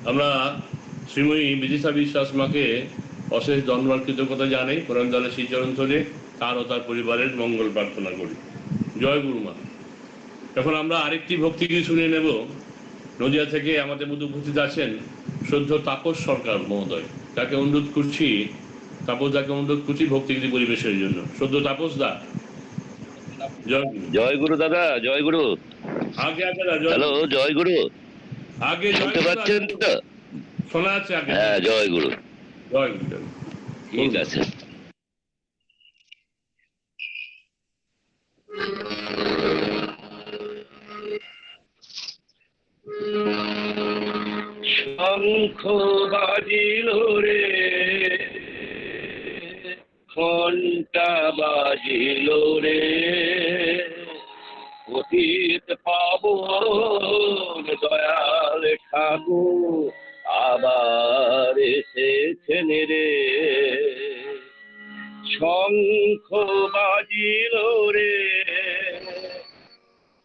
আমরা শ্রীময়ী বিদিশা বিশ্বাস মাকে অশেষ ধন্যবাদ কৃতজ্ঞতা জানাই, কোরআন দলের শ্রীচরণ ধরে তার ও তার পরিবারের মঙ্গল প্রার্থনা করি। জয় গুরু মা। এখন আমরা আরেকটি ভক্তিগীত শুনে নেব। নদিয়া থেকে আমাদের মধ্যে উপস্থিত আছেন শ্রদ্ধ তাপস সরকার মহোদয়, তাকে অনুরোধ করছি, তাপসদাকে অনুরোধ করছি ভক্তিগীতি পরিবেশের জন্য। শ্রদ্ধ তাপস দা, জয় গুরু। জয় গুরু দাদা, জয় গুরু। আগে আগে দা, জয় হ্যালো, গুরু। জয় গুরু। আগে জয় শুনতে গুরু দা, পাচ্ছেন তো? শোনা যাচ্ছে আগে। হ্যাঁ, জয় গুরু। জয় গুরু, জয় গুরু। ঠিক আছে। শঙ্খ বাজিল রে, ঘণ্টা বাজিল রে, অতীত পাবন দয়াল ঠাকুর আবার এসেছেন রে। শঙ্খ বাজিল রে,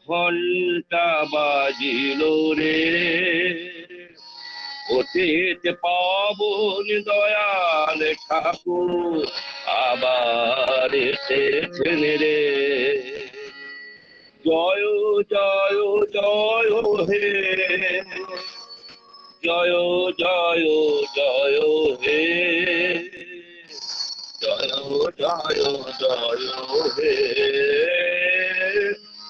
ঘণ্টা বাজিল রে, অতীত পাবন দয়াল ঠাকুর আবার এসেছেন রে। জয় জয় জয় হে, জয় জয় জয় হে, জয় জয় জয় হে,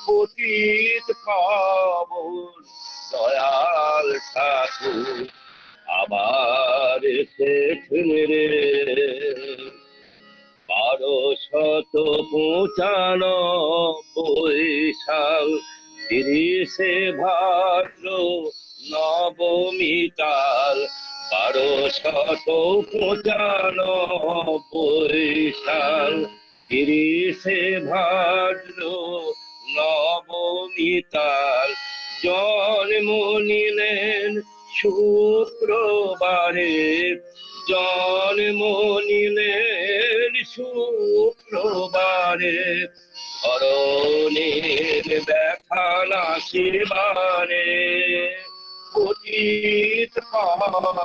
পতিত পাবন দয়াল ঠাকুর আবার এসেছেন রে। 1295 সাল 30 ভাদ্র নবমী কাল 1295 সাল 30শে ভাদ্র নবমীতাল জন্ম নিলেন শুক্রবারে, জন্ম নিলেন শুক্রবারে, ধরণীর ব্যথা নাশিবারে, পতিত পাবন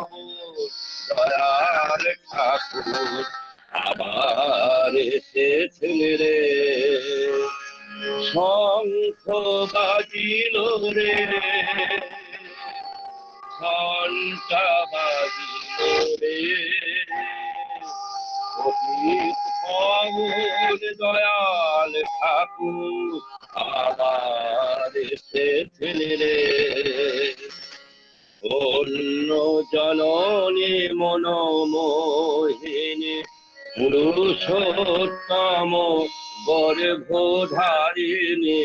দয়াল ঠাকুর আবার এসেছেন রে। শঙ্খ বাজিল রে, ঘণ্টা বাজিল রে, পতিত পাবন দয়াল ঠাকুর আবার এসেছেন রে। অন্য জননী মনোমোহিনী পুরুষোত্তম গর্ভধারিণী,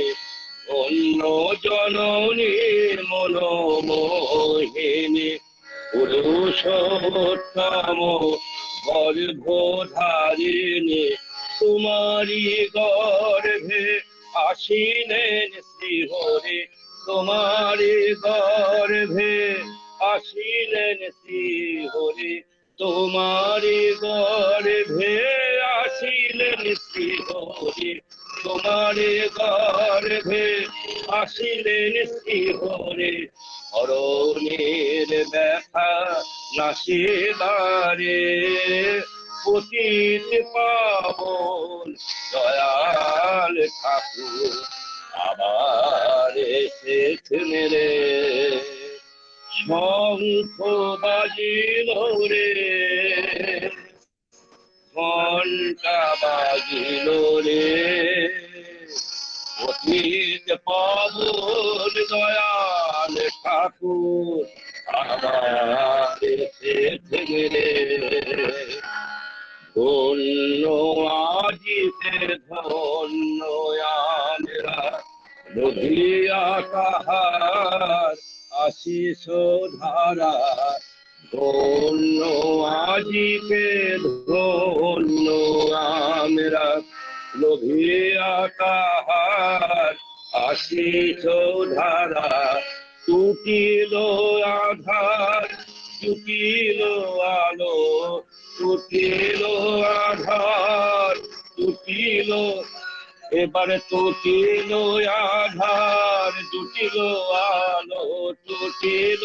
অন্য জননী মনোমোহিনী পুরুষোত্তম গর্ভধারিণী, তোমারি গর্ভে আসিলেন শ্রীহরি, তোমারি গর্ভে আসিলেন শ্রীহরি, তোমারি গর্ভে আসিলেন শ্রীহরি, তোমারি গর্ভে আসিলেন শ্রীহরি, ধরণীর ব্যথা নাশিবারে, পতিত পাবন দয়াল ঠাকুর আবার এসেছেন রে। শঙ্খ বাজিল রে, ঘণ্টা বাজিল রে, পতিত পাবন দয়াল ঠাকুর আবার এসেছেন রে। ধন্য আজিতে ধন্য আমরা, নদিয়া কাহার আশিস ধারা, ধন্য আজিকে ধন্য আমরা, নদিয়া কাহার আশিস ধারা, টুটিল আধার টুটিল আলো, টুটিল আধার টুটিল, এবারে টুটিল আধার টুটিল আলো, টুটিল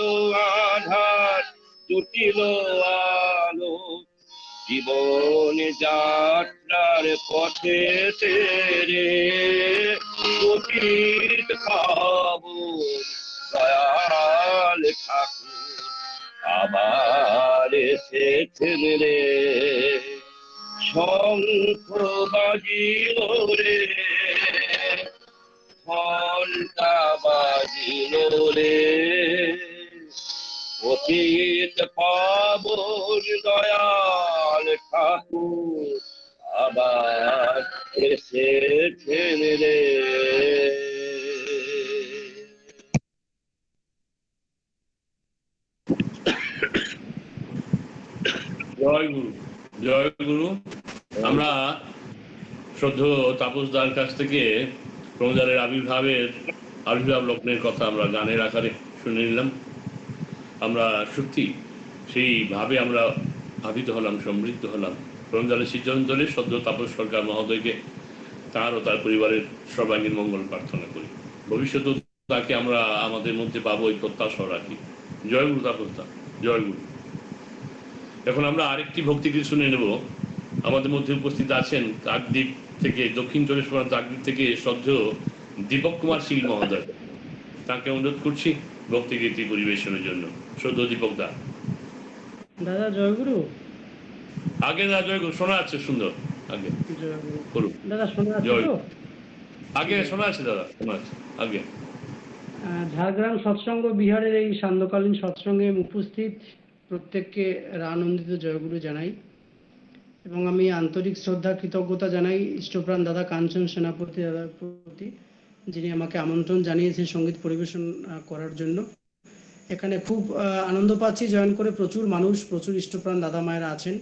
আধার টুটিল আলো, জীবন যাত্রার পথে তেরে পতিত পাবন দয়াল ঠাকুর আবার এসেছেন রে। শঙ্খ বাজিল রে, ঘণ্টা বাজিল রে, পতিত পাবন দয়াল ঠাকুর আবার এসেছেন রে। জয় গুরু, জয় গুরু। আমরা শ্রদ্ধেয় তাপসদার কাছ থেকে রমজানের আবির্ভাব লগ্নের কথা আমরা গানের আকারে শুনে নিলাম। আমরা সত্যি সেইভাবে আমরা আবিত হলাম, সমৃদ্ধ হলাম। রমজানের সিদ্ধান্তলে শ্রদ্ধেয় তাপস সরকার মহোদয়কে তার ও তার পরিবারের সর্বাঙ্গীন মঙ্গল প্রার্থনা করি। ভবিষ্যতেও তাকে আমরা আমাদের মধ্যে পাবো এই প্রত্যাশা রাখি। জয় গুরু তাপসদা, জয় গুরু। এখন আমরা আরেকটি ভক্তি গীত শুনে নেব। আমাদের মধ্যে উপস্থিত আছেন কাকদ্বীপ থেকে, দক্ষিণ চব্বিশ পরগনা কাকদ্বীপ থেকে শ্রদ্ধেয় দীপক কুমার শীল মহোদয়। তাকে অনুরোধ করছি ভক্তি গীতি পরিবেশনের জন্য। শ্রদ্ধেয় দীপক দা। দাদা জয়গুরু। আগে দাদা জয়গুরু, শোনা যাচ্ছে সুন্দর। আগে করুন দাদা, শোনা যাচ্ছে তো? আগে শোনা আছে দাদা, শোনা আছে আগে। ঝাড়গ্রাম সৎসঙ্গ বিহারের এই সান্ধ্যকালীন সৎসঙ্গে উপস্থিত প্রত্যেককে আনন্দিত জয়গুরু জানাই এবং আমি আন্তরিক শ্রদ্ধা কৃতজ্ঞতা জানাই ইষ্টপ্রাণ দাদা কাঞ্চন সেনাপতি দাদার প্রতি, যিনি আমাকে আমন্ত্রণ জানিয়েছেন সঙ্গীত পরিবেশন করার জন্য। এখানে খুব আনন্দ পাচ্ছি জয়েন করে। প্রচুর মানুষ, প্রচুর ইষ্টপ্রাণ দাদা মায়েরা আছেন।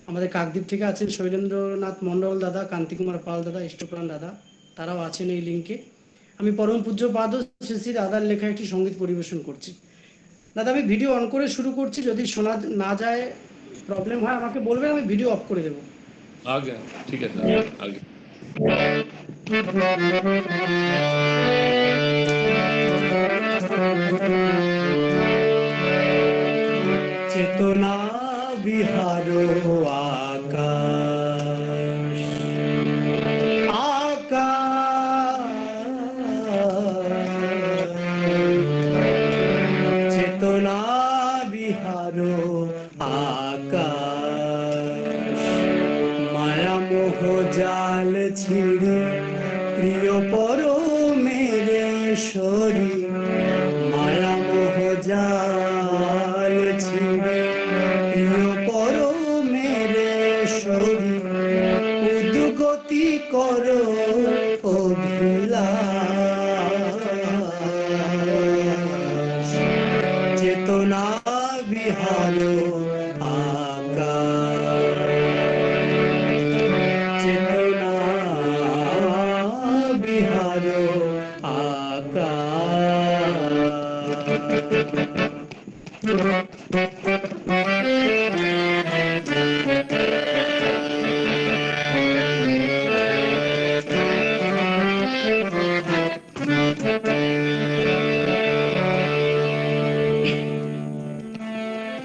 আমাদের কাকদ্বীপ থেকে আছেন শৈলেন্দ্রনাথ মণ্ডল দাদা, কান্তিকুমার পাল দাদা, ইষ্টপ্রাণ দাদা, তারাও আছেন এই লিঙ্কে। আমি পরম পূজ্য পাদ শ্রী শ্রী দাদার লেখা একটি সঙ্গীত পরিবেশন করছি। দাদা আমি ভিডিও অন করে শুরু করছি, যদি শোনা না যায় প্রবলেম হয় আমাকে বলবেন, আমি ভিডিও অফ করে দেবো। আগে ঠিক আছে আগে। চেতনা বিহার আকাশ চেতনা বিহার আকাশ মায়া মোহ জাল ছিড়ে প্রিয় পরমেশ্বরী, মায়া মোহ জাল ছিড়ে প্রিয় পরমেশ্বরী, উদ্গতি করো অভিলাষ। চেতনা বিহার আকাশ, চেতনা বিহার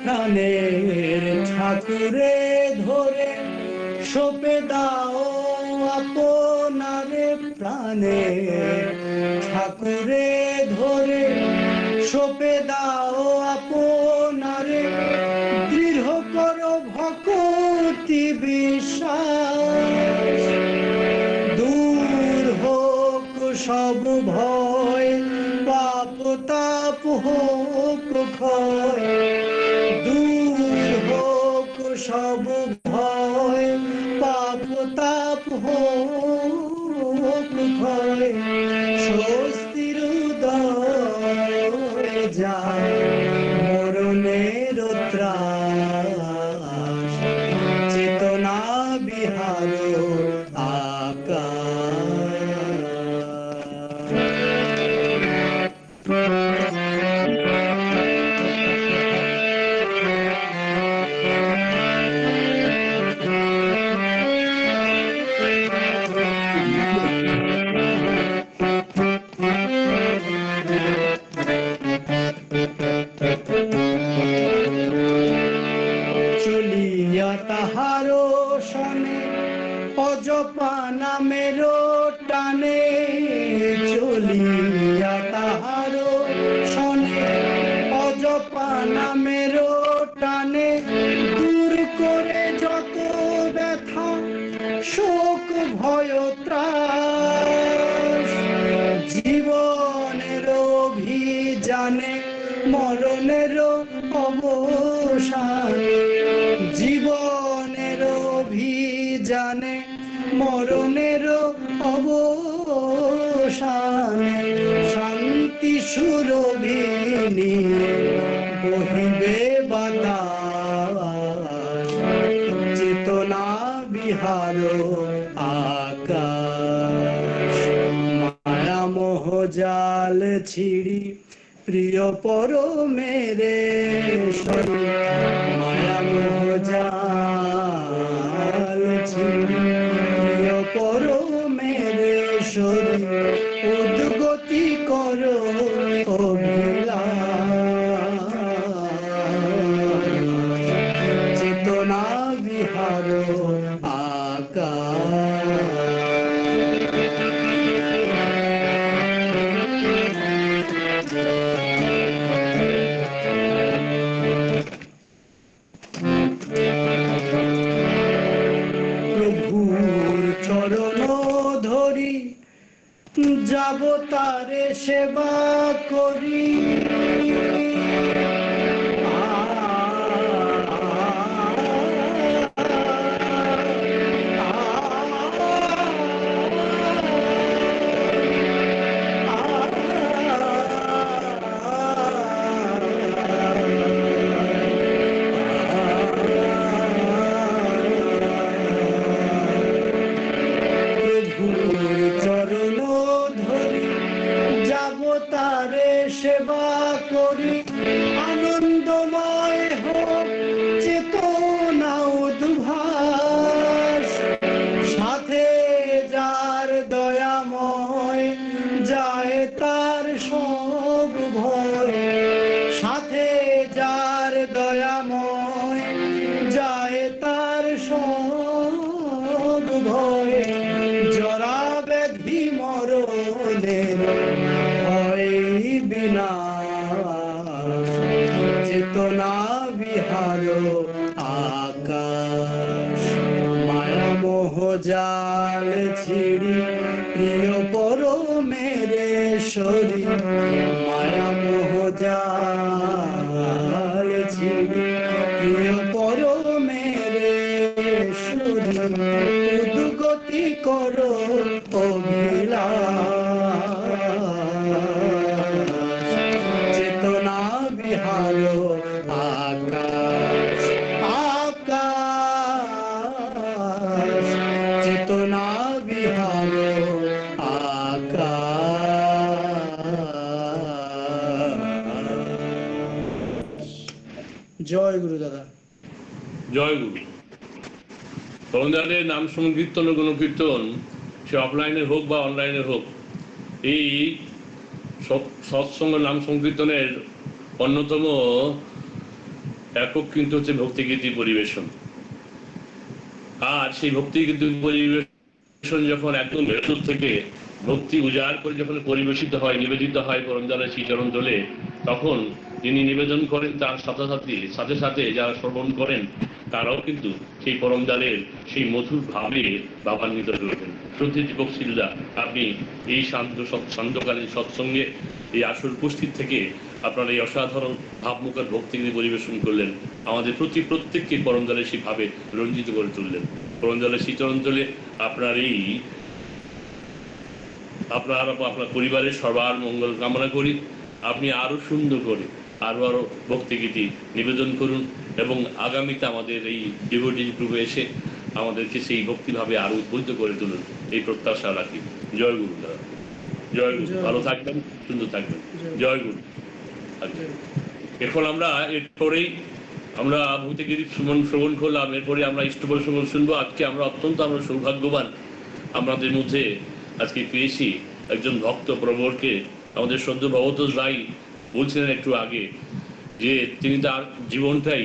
প্রাণের ঠাকুরে ধরে সপে দাও আপনারে, প্রাণের ঠাকুরে ধরে সপে দাও আপনারে, দৃঢ় করো ভক্তি বিশ্বাস, দূর হোক সব ভয় পাপ তাপ হোক ক্ষয়, দূর হোক সব ভয় পাপ তাপ হোক ক্ষয়, স্বস্তির উদয় যায় মরণের ত্রাস। চেতনা বিহার চলিয়া তাহার সনে অজপা নামের টানে, চলিয়া তাহার সনে অজপা নামের টানে, দূর করে যত ব্যথা শোক ভয় ত্রাস, জীবনের অভিযানে মরণের অবসান, জীবনের অভিযানে মরণের অবসানে, শান্তি সুরভিনী বহিবে বাতাস। চেতনা বিহার আকাশ মায়া মোহ জাল ছিড়ি প্রিয় পরমেশ্বরী, মায়া মোহ জাল ছিড়ি প্রিয় পরমেশ্বরী, উদ্গতি করো অভিলাষ। চেতনা বিহার আকাশ। প্রভুর চরণ ধরি যাব তারে সেবা করি, ভয়ে জরা ব্যাধি মরণের ভয় বিনা চেতনা বিহার আকাশ মায়া মোহ জাল ছিড়ি প্রিয় পরমেশ্বরী মায়া মোহ জাল ছিড়ি প্রিয় পরমেশ্বরী উদ্গতি করো অভিলাষ চেতনা বিহার আকাশ আকাশ চেতনা বিহার আকাশ। জয় গুরু দাদা। জয় গুরু। তরুণদের নাম সংকীর্তন ও গণকীর্তন সে অফলাইনে হোক বা অনলাইনে হোক, এই সৎসঙ্গ নাম সংকীর্তনের অন্যতম একক কিন্তু হচ্ছে ভক্তিগীতি পরিবেশন। আর সেই ভক্তিগীতি পরিবেশন যখন একদম ভেতর থেকে ভক্তি উজাড় করে যখন পরিবেশিত হয়, নিবেদিত হয় পরমদয়ালের শ্রীচরণ তলে, তখন যিনি নিবেদন করেন তার সাথে সাথে যারা শ্রবণ করেন তারাও কিন্তু সেই পরমদয়ালের সেই মধুর ভাবে ভাবান্বিত হয়েছেন। শ্রদ্ধেয় দীপক শিলদা, আপনি এই শান্তকালীন সৎসঙ্গে এই আসর উপস্থিত থেকে আপনার এই অসাধারণ ভাবমুখর ভক্তিগীতি পরিবেশন করলেন, আমাদের প্রত্যেককে পরমদয়ালের সেই ভাবে রঞ্জিত করে তুললেন। পরমদয়ালের শ্রীচরণ তলে আপনার পরিবারের সবার মঙ্গল কামনা করি। আপনি আরো সুন্দর করে আরো ভক্তিগীতি নিবেদন করুন এবং আগামীতে আমাদের এই ডিভোটিস গ্রুপে এসে আমাদেরকে সেই ভক্তিভাবে আরো উদ্বুদ্ধ করে তুলুন, এই প্রত্যাশা রাখি। জয় গুরু দাদা, জয় গুরু। ভালো থাকবেন, সুন্দর থাকবেন। জয় গুরু। এখন এরপরেই আমরা ভক্তিগীতি শ্রবণ করলাম, এরপরে আমরা ইষ্টবল শ্রবণ শুনবো। আজকে আমরা সৌভাগ্যবান, আমাদের মধ্যে আজকে পেয়েছি একজন ভক্ত প্রবরকে। আমাদের সদ্য ভবতোষ ভাই বলছিলেন একটু আগে যে তিনি তার জীবনটাই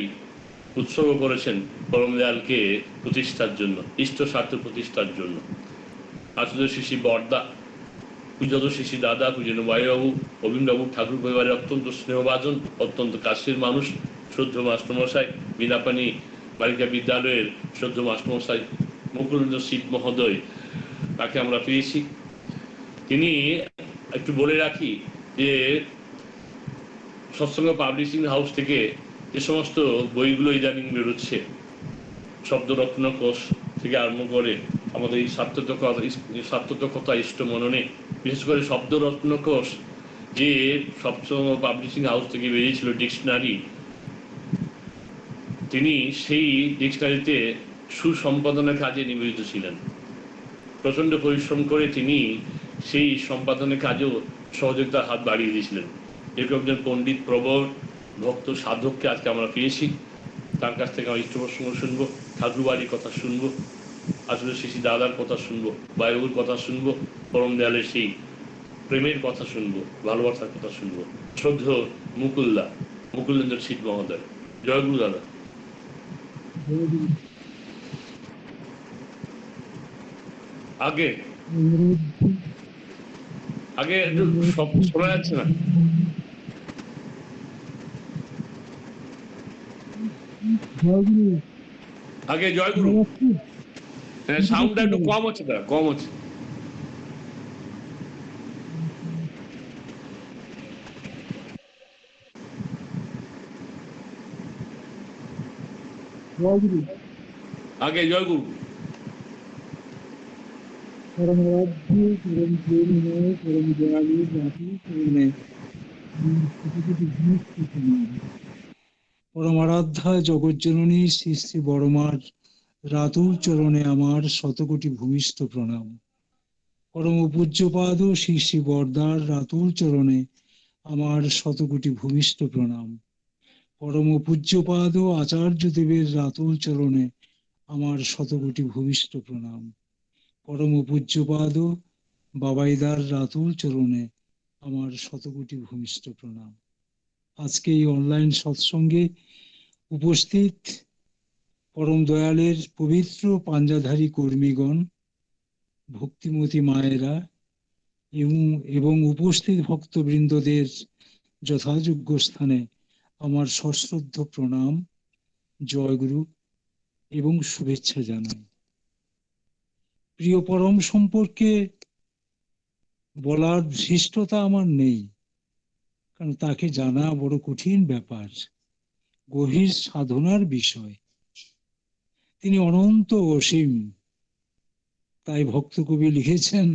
উৎসর্গ করেছেন পরমদয়ালকে প্রতিষ্ঠার জন্য, ইষ্ট স্বার্থ প্রতিষ্ঠার জন্য। আচার্য শ্রী বর্দা, পূজত শ্রী দাদা, পূজনীয় বায়ুবাবু, অবিনবাবু ঠাকুর পরিবারের অত্যন্ত স্নেহভাজন, অত্যন্ত কাছের মানুষ, শ্রদ্ধ মাস্টারমশাই, বিনাপানি বালিকা বিদ্যালয়ের শ্রদ্ধ মাস্টারমশাই মুকুলেন্দ্র শীত মহোদয়, তাকে আমরা পেয়েছি। তিনি একটু বলে রাখি যে সৎসঙ্গ পাবলিশিং হাউস থেকে যে সমস্ত বইগুলো ইদানিং বেরোচ্ছে, শব্দরত্ন কোষ থেকে আরম্ভ করে আমাদের এই সার্থকতা ইষ্ট মননে, বিশেষ করে শব্দরত্ন কোষ যে সৎসঙ্গ পাবলিশিং হাউস থেকে বেরিয়েছিল ডিকশনারি, তিনি সেই ডিকশনারিতে সুসম্পাদনের কাজে নিবেদিত ছিলেন। প্রচন্ড পরিশ্রম করে তিনি সেই সম্পাদনের কাজেও সহযোগিতার হাত বাড়িয়ে দিয়েছিলেন। এরকম একজন পণ্ডিত প্রবর ভক্ত সাধককে আজকে আমরা পেয়েছি। তার কাছ থেকে আমরা ইষ্টপ্রসঙ্গ শুনবো, ঠাকুরবাড়ির কথা শুনবো, আসলে শ্রী দাদার কথা শুনবো, বায়ুর কথা শুনবো, পরমদয়ালের সেই প্রেমের কথা শুনবো, ভালোবাসার কথা শুনবো। শ্রদ্ধ মুকুলেন্দ্র শীত মহোদয়। জয় গুরু দাদা। আগে একটু শোনা যাচ্ছে না। আগে জয় গুরু। সাউন্ডটা একটু কম হচ্ছে, দাদা কম হচ্ছে। আগে জয় গুরু। পরমারাধ্যা জগজ্জননী শ্রী শ্রী বড়মার রাতুল চরণে আমার শতকোটি ভূমিষ্ঠ প্রণাম। পরম পূজ্যপাদ শ্রী শ্রী বরদার রাতুল চরণে আমার শতকোটি ভূমিষ্ঠ প্রণাম। পরম পূজ্যপাদ আচার্য দেবের রাতুল চরণে আমার শতকোটি ভূমিষ্ঠ প্রণাম। পরম পূজ্যপাদ বাবাইদার রাতুল চরণে আমার শতকোটি ভূমিষ্ঠ প্রণাম। আজকে এই অনলাইন সৎসঙ্গে উপস্থিত পরম দয়ালের পবিত্র পাঞ্জাধারী কর্মীগণ, ভক্তিমতী মায়েরা এবং উপস্থিত ভক্তবৃন্দদের যথাযোগ্য স্থানে আমার সশ্রদ্ধ প্রণাম, জয়গুরু এবং শুভেচ্ছা জানাই। প্রিয় পরম সম্পর্কে বলার ধৃষ্টতা আমার নেই, কারণ তাকে জানা বড় কঠিন ব্যাপার, গভীর সাধনার বিষয়। তিনি অনন্ত অসীম, তাই ভক্ত কবি লিখেছেন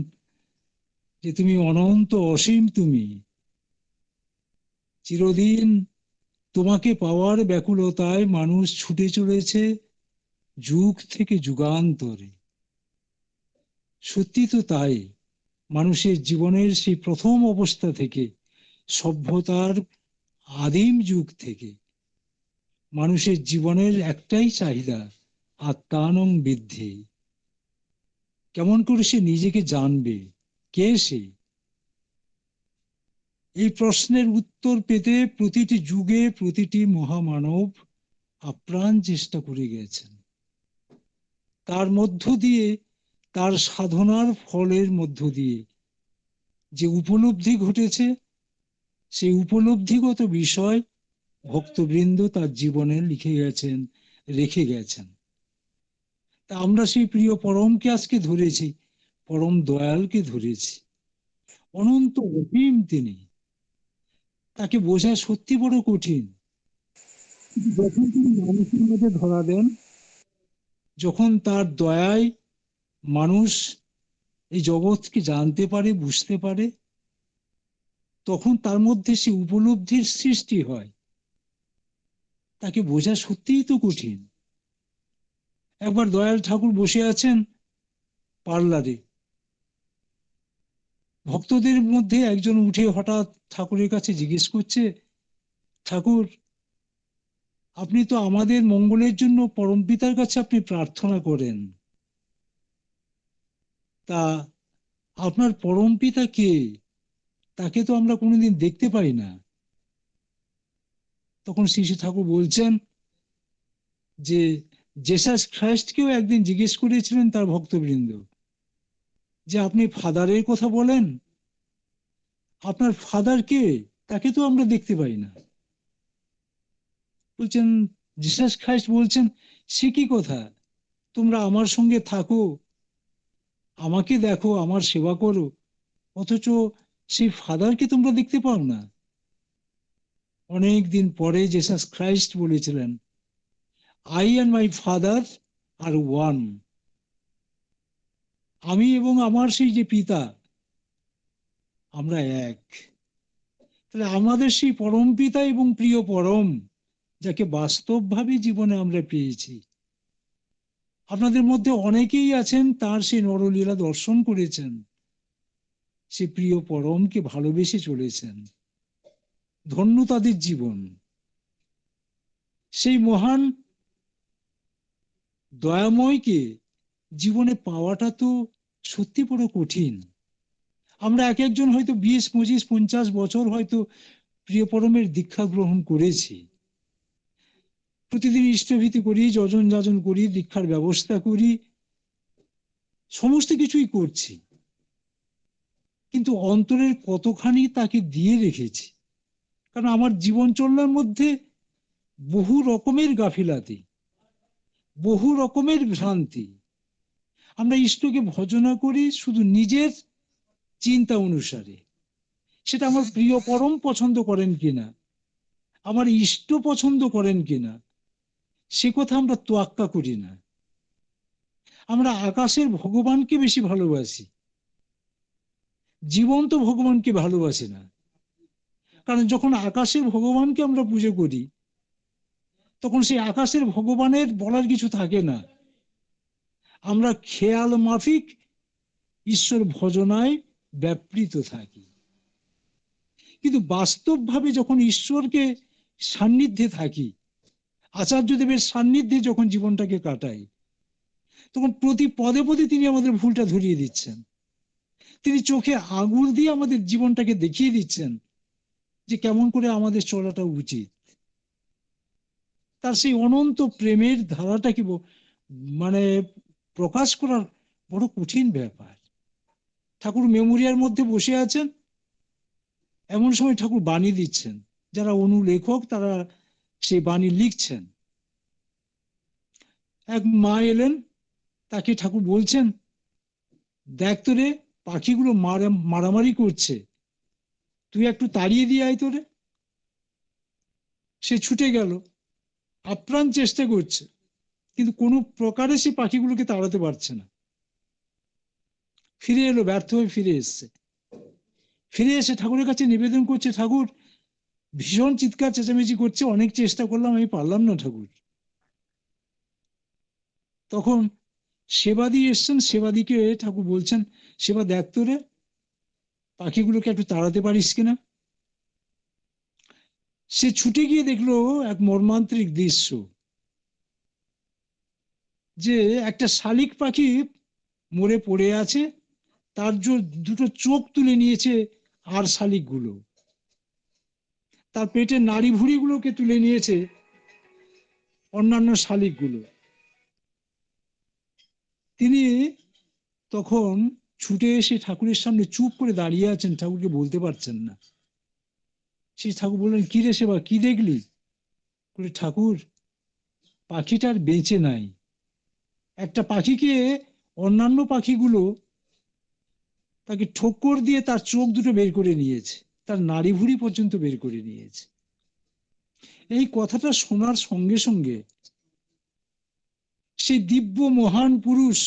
যে তুমি অনন্ত অসীম, তুমি চিরদিন তোমাকে পাওয়ার ব্যাকুলতায় মানুষ ছুটে চলেছে যুগ থেকে যুগান্তরে। সত্যি তো তাই, মানুষের জীবনের সেই প্রথম অবস্থা থেকে, সভ্যতার আদিম যুগ থেকে মানুষের জীবনের একটাই চাহিদা, আত্মানং বৃদ্ধি। কেমন করে সে নিজেকে জানবে, কে সে? এই প্রশ্নের উত্তর পেতে প্রতিটি যুগে প্রতিটি মহামানব আপ্রাণ চেষ্টা করে গেছেন। তার মধ্য দিয়ে, তার সাধনার ফলের মধ্য দিয়ে যে উপলব্ধি ঘটেছে, সেই উপলব্ধিগত বিষয় ভক্তবৃন্দ তার জীবনে লিখে গেছেন, রেখে গেছেন। তা আমরা সেই প্রিয় পরমকে আজকে ধরেছি, পরম দয়ালকে ধরেছি। অনন্ত অসীম তিনি, তাকে বোঝা সত্যি বড় কঠিন। যখন তিনি মানুষের মধ্যে ধরা দেন, যখন তার দয়ায় মানুষ এই জগৎকে জানতে পারে, বুঝতে পারে, তখন তার মধ্যে সে উপলব্ধির সৃষ্টি হয়। তাকে বোঝা সত্যিই তো কঠিন। একবার দয়াল ঠাকুর বসে আছেন পার্লারে, ভক্তদের মধ্যে একজন উঠে হঠাৎ ঠাকুরের কাছে জিজ্ঞেস করছে, ঠাকুর, আপনি তো আমাদের মঙ্গলের জন্য পরমপিতার কাছে আপনি প্রার্থনা করেন, তা আপনার পরমপিতা কে? তাকে তো আমরা কোনোদিন দেখতে পাই না। তখন শ্রী শ্রী ঠাকুর বলছেন যে জেসাস খ্রাইস্টকেও একদিন জিজ্ঞেস করেছিলেন তার ভক্তবৃন্দ যে আপনি ফাদারের কথা বলেন, আপনার ফাদার কে? তাকে তো আমরা দেখতে পাই না। বলছেন, জিসাস খ্রাইস্ট বলছেন, সে কি কথা, তোমরা আমার সঙ্গে থাকো, আমাকে দেখো, আমার সেবা করো, অথচ সেই ফাদারকে তোমরা দেখতে পাও না। অনেক দিন পরে জিসাস খ্রাইস্ট বলেছিলেন, I and my father are one. আমি এবং আমার সেই যে পিতা, আমরা এক। তাহলে আমাদের সেই পরম পিতা এবং প্রিয় পরম, যাকে বাস্তবভাবে জীবনে আমরা পেয়েছি। আপনাদের মধ্যে অনেকেই আছেন তার সেই নরলীলা দর্শন করেছেন, সে প্রিয় পরমকে ভালোবেসে চলেছেন। ধন্য তাদের জীবন। সেই মহান দয়াময়কে জীবনে পাওয়াটা তো সত্যি বড় কঠিন। আমরা এক একজন হয়তো 20, 25, 50 বছর হয়তো প্রিয় পরমের দীক্ষা গ্রহণ করেছি, প্রতিদিন ইষ্টভীতি করি, যজন যাজন করি, দীক্ষার ব্যবস্থা করি, সমস্ত কিছুই করছি, কিন্তু অন্তরের কতখানি তাকে দিয়ে রেখেছি? কারণ আমার জীবন চলার মধ্যে বহু রকমের গাফিলাতি, বহু রকমের ভ্রান্তি। আমরা ইষ্টকে ভজনা করি শুধু নিজের চিন্তা অনুসারে, সেটা আমার প্রিয় পরম পছন্দ করেন কিনা, আমার ইষ্ট পছন্দ করেন কিনা, সে কথা আমরা তোয়াক্কা করি না। আমরা আকাশের ভগবানকে বেশি ভালোবাসি, জীবন্ত ভগবানকে ভালোবাসি না। কারণ যখন আকাশের ভগবানকে আমরা পুজো করি, তখন সেই আকাশের ভগবানের বলার কিছু থাকে না। আমরা খেয়াল মাফিক ঈশ্বর ভজনায় ব্যাপৃত থাকি। কিন্তু বাস্তবভাবে যখন ঈশ্বরকে সান্নিধ্যে থাকি, আচার্যদেবের সান্নিধ্যে যখন জীবনটাকে কাটাই, তখন প্রতি পদে পদে তিনি আমাদের ভুলটা ধরিয়ে দিচ্ছেন। তিনি চোখে আঙুল দিয়ে আমাদের জীবনটাকে দেখিয়ে দিচ্ছেন যে কেমন করে আমাদের চলাটা উচিত। তার সেই অনন্ত প্রেমের ধারাটাকে মানে প্রকাশ করার বড় কঠিন ব্যাপার। ঠাকুর মেমোরিয়ার মধ্যে বসে আছেন, এমন সময় ঠাকুর বাণী দিচ্ছেন, যারা অনুলেখক তারা সেই বাণী লিখছেন। এক মা এলেন, তাকে ঠাকুর বলছেন, দেখ তোরে পাখিগুলো মারামারি করছে, তুই একটু তাড়িয়ে দিয়ে আয় তোরে। সে ছুটে গেল, আপ্রাণ চেষ্টা করছে, কিন্তু কোনো প্রকারে সে পাখিগুলোকে তাড়াতে পারছে না। ফিরে এলো, ব্যর্থ হয়ে ফিরে এসছে। ফিরে এসে ঠাকুরের কাছে নিবেদন করছে, ঠাকুর ভীষণ চিৎকার চেঁচামেচি করছে, অনেক চেষ্টা করলাম, আমি পারলাম না ঠাকুর। তখন সেবাদি এসছেন, সেবাদিকে ঠাকুর বলছেন, সেবা দেখ তোরে পাখিগুলোকে একটু তাড়াতে পারিস কিনা। সে ছুটে গিয়ে দেখলো এক মর্মান্তিক দৃশ্য, যে একটা শালিক পাখি মরে পড়ে আছে, তার দুটো চোখ তুলে নিয়েছে আর শালিকগুলো, তার পেটের নাড়ি ভুঁড়িগুলোকে তুলে নিয়েছে অন্যান্য শালিকগুলো। তিনি তখন ছুটে এসে ঠাকুরের সামনে চুপ করে দাঁড়িয়ে আছেন, ঠাকুরকে বলতে পারছেন না। সেই ঠাকুর বললেন, কি রে সেবা, কি দেখলি? বলে, ঠাকুর পাখিটার বেঁচে নাই। একটা পাখিকে অন্যান্য পাখিগুলো তাকে ঠোক্কর দিয়ে তার চোখ দুটো বের করে নিয়েছে, তার নাড়ি ভুঁড়ি পর্যন্ত বের করে নিয়েছে। এই কথাটা শোনার সঙ্গে সঙ্গে সেই দিব্য মহান পুরুষ,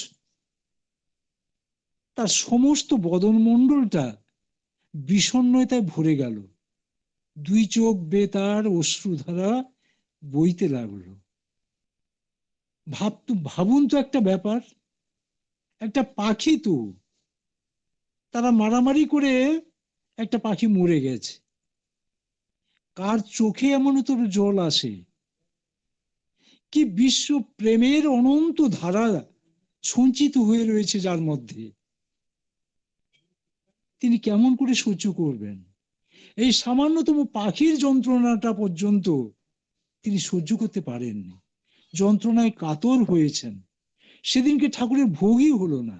তার সমস্ত বদনমণ্ডলটা বিষণ্ণতায় ভরে গেল, দুই চোখ বেয়ে তার অশ্রুধারা বইতে লাগলো। ভাবুন তো একটা ব্যাপার, একটা পাখি তো, তারা মারামারি করে একটা পাখি মরে গেছে, কার চোখে এমন তোর জল আসে? কি বিশ্ব প্রেমের অনন্ত ধারা সঞ্চিত হয়ে রয়েছে যার মধ্যে, তিনি কেমন করে সহ্য করবেন? এই সামান্যতম পাখির যন্ত্রণাটা পর্যন্ত তিনি সহ্য করতে পারেননি, যন্ত্রণায় কাতর হয়েছেন। সেদিনকে ঠাকুরের ভোগই হলো না।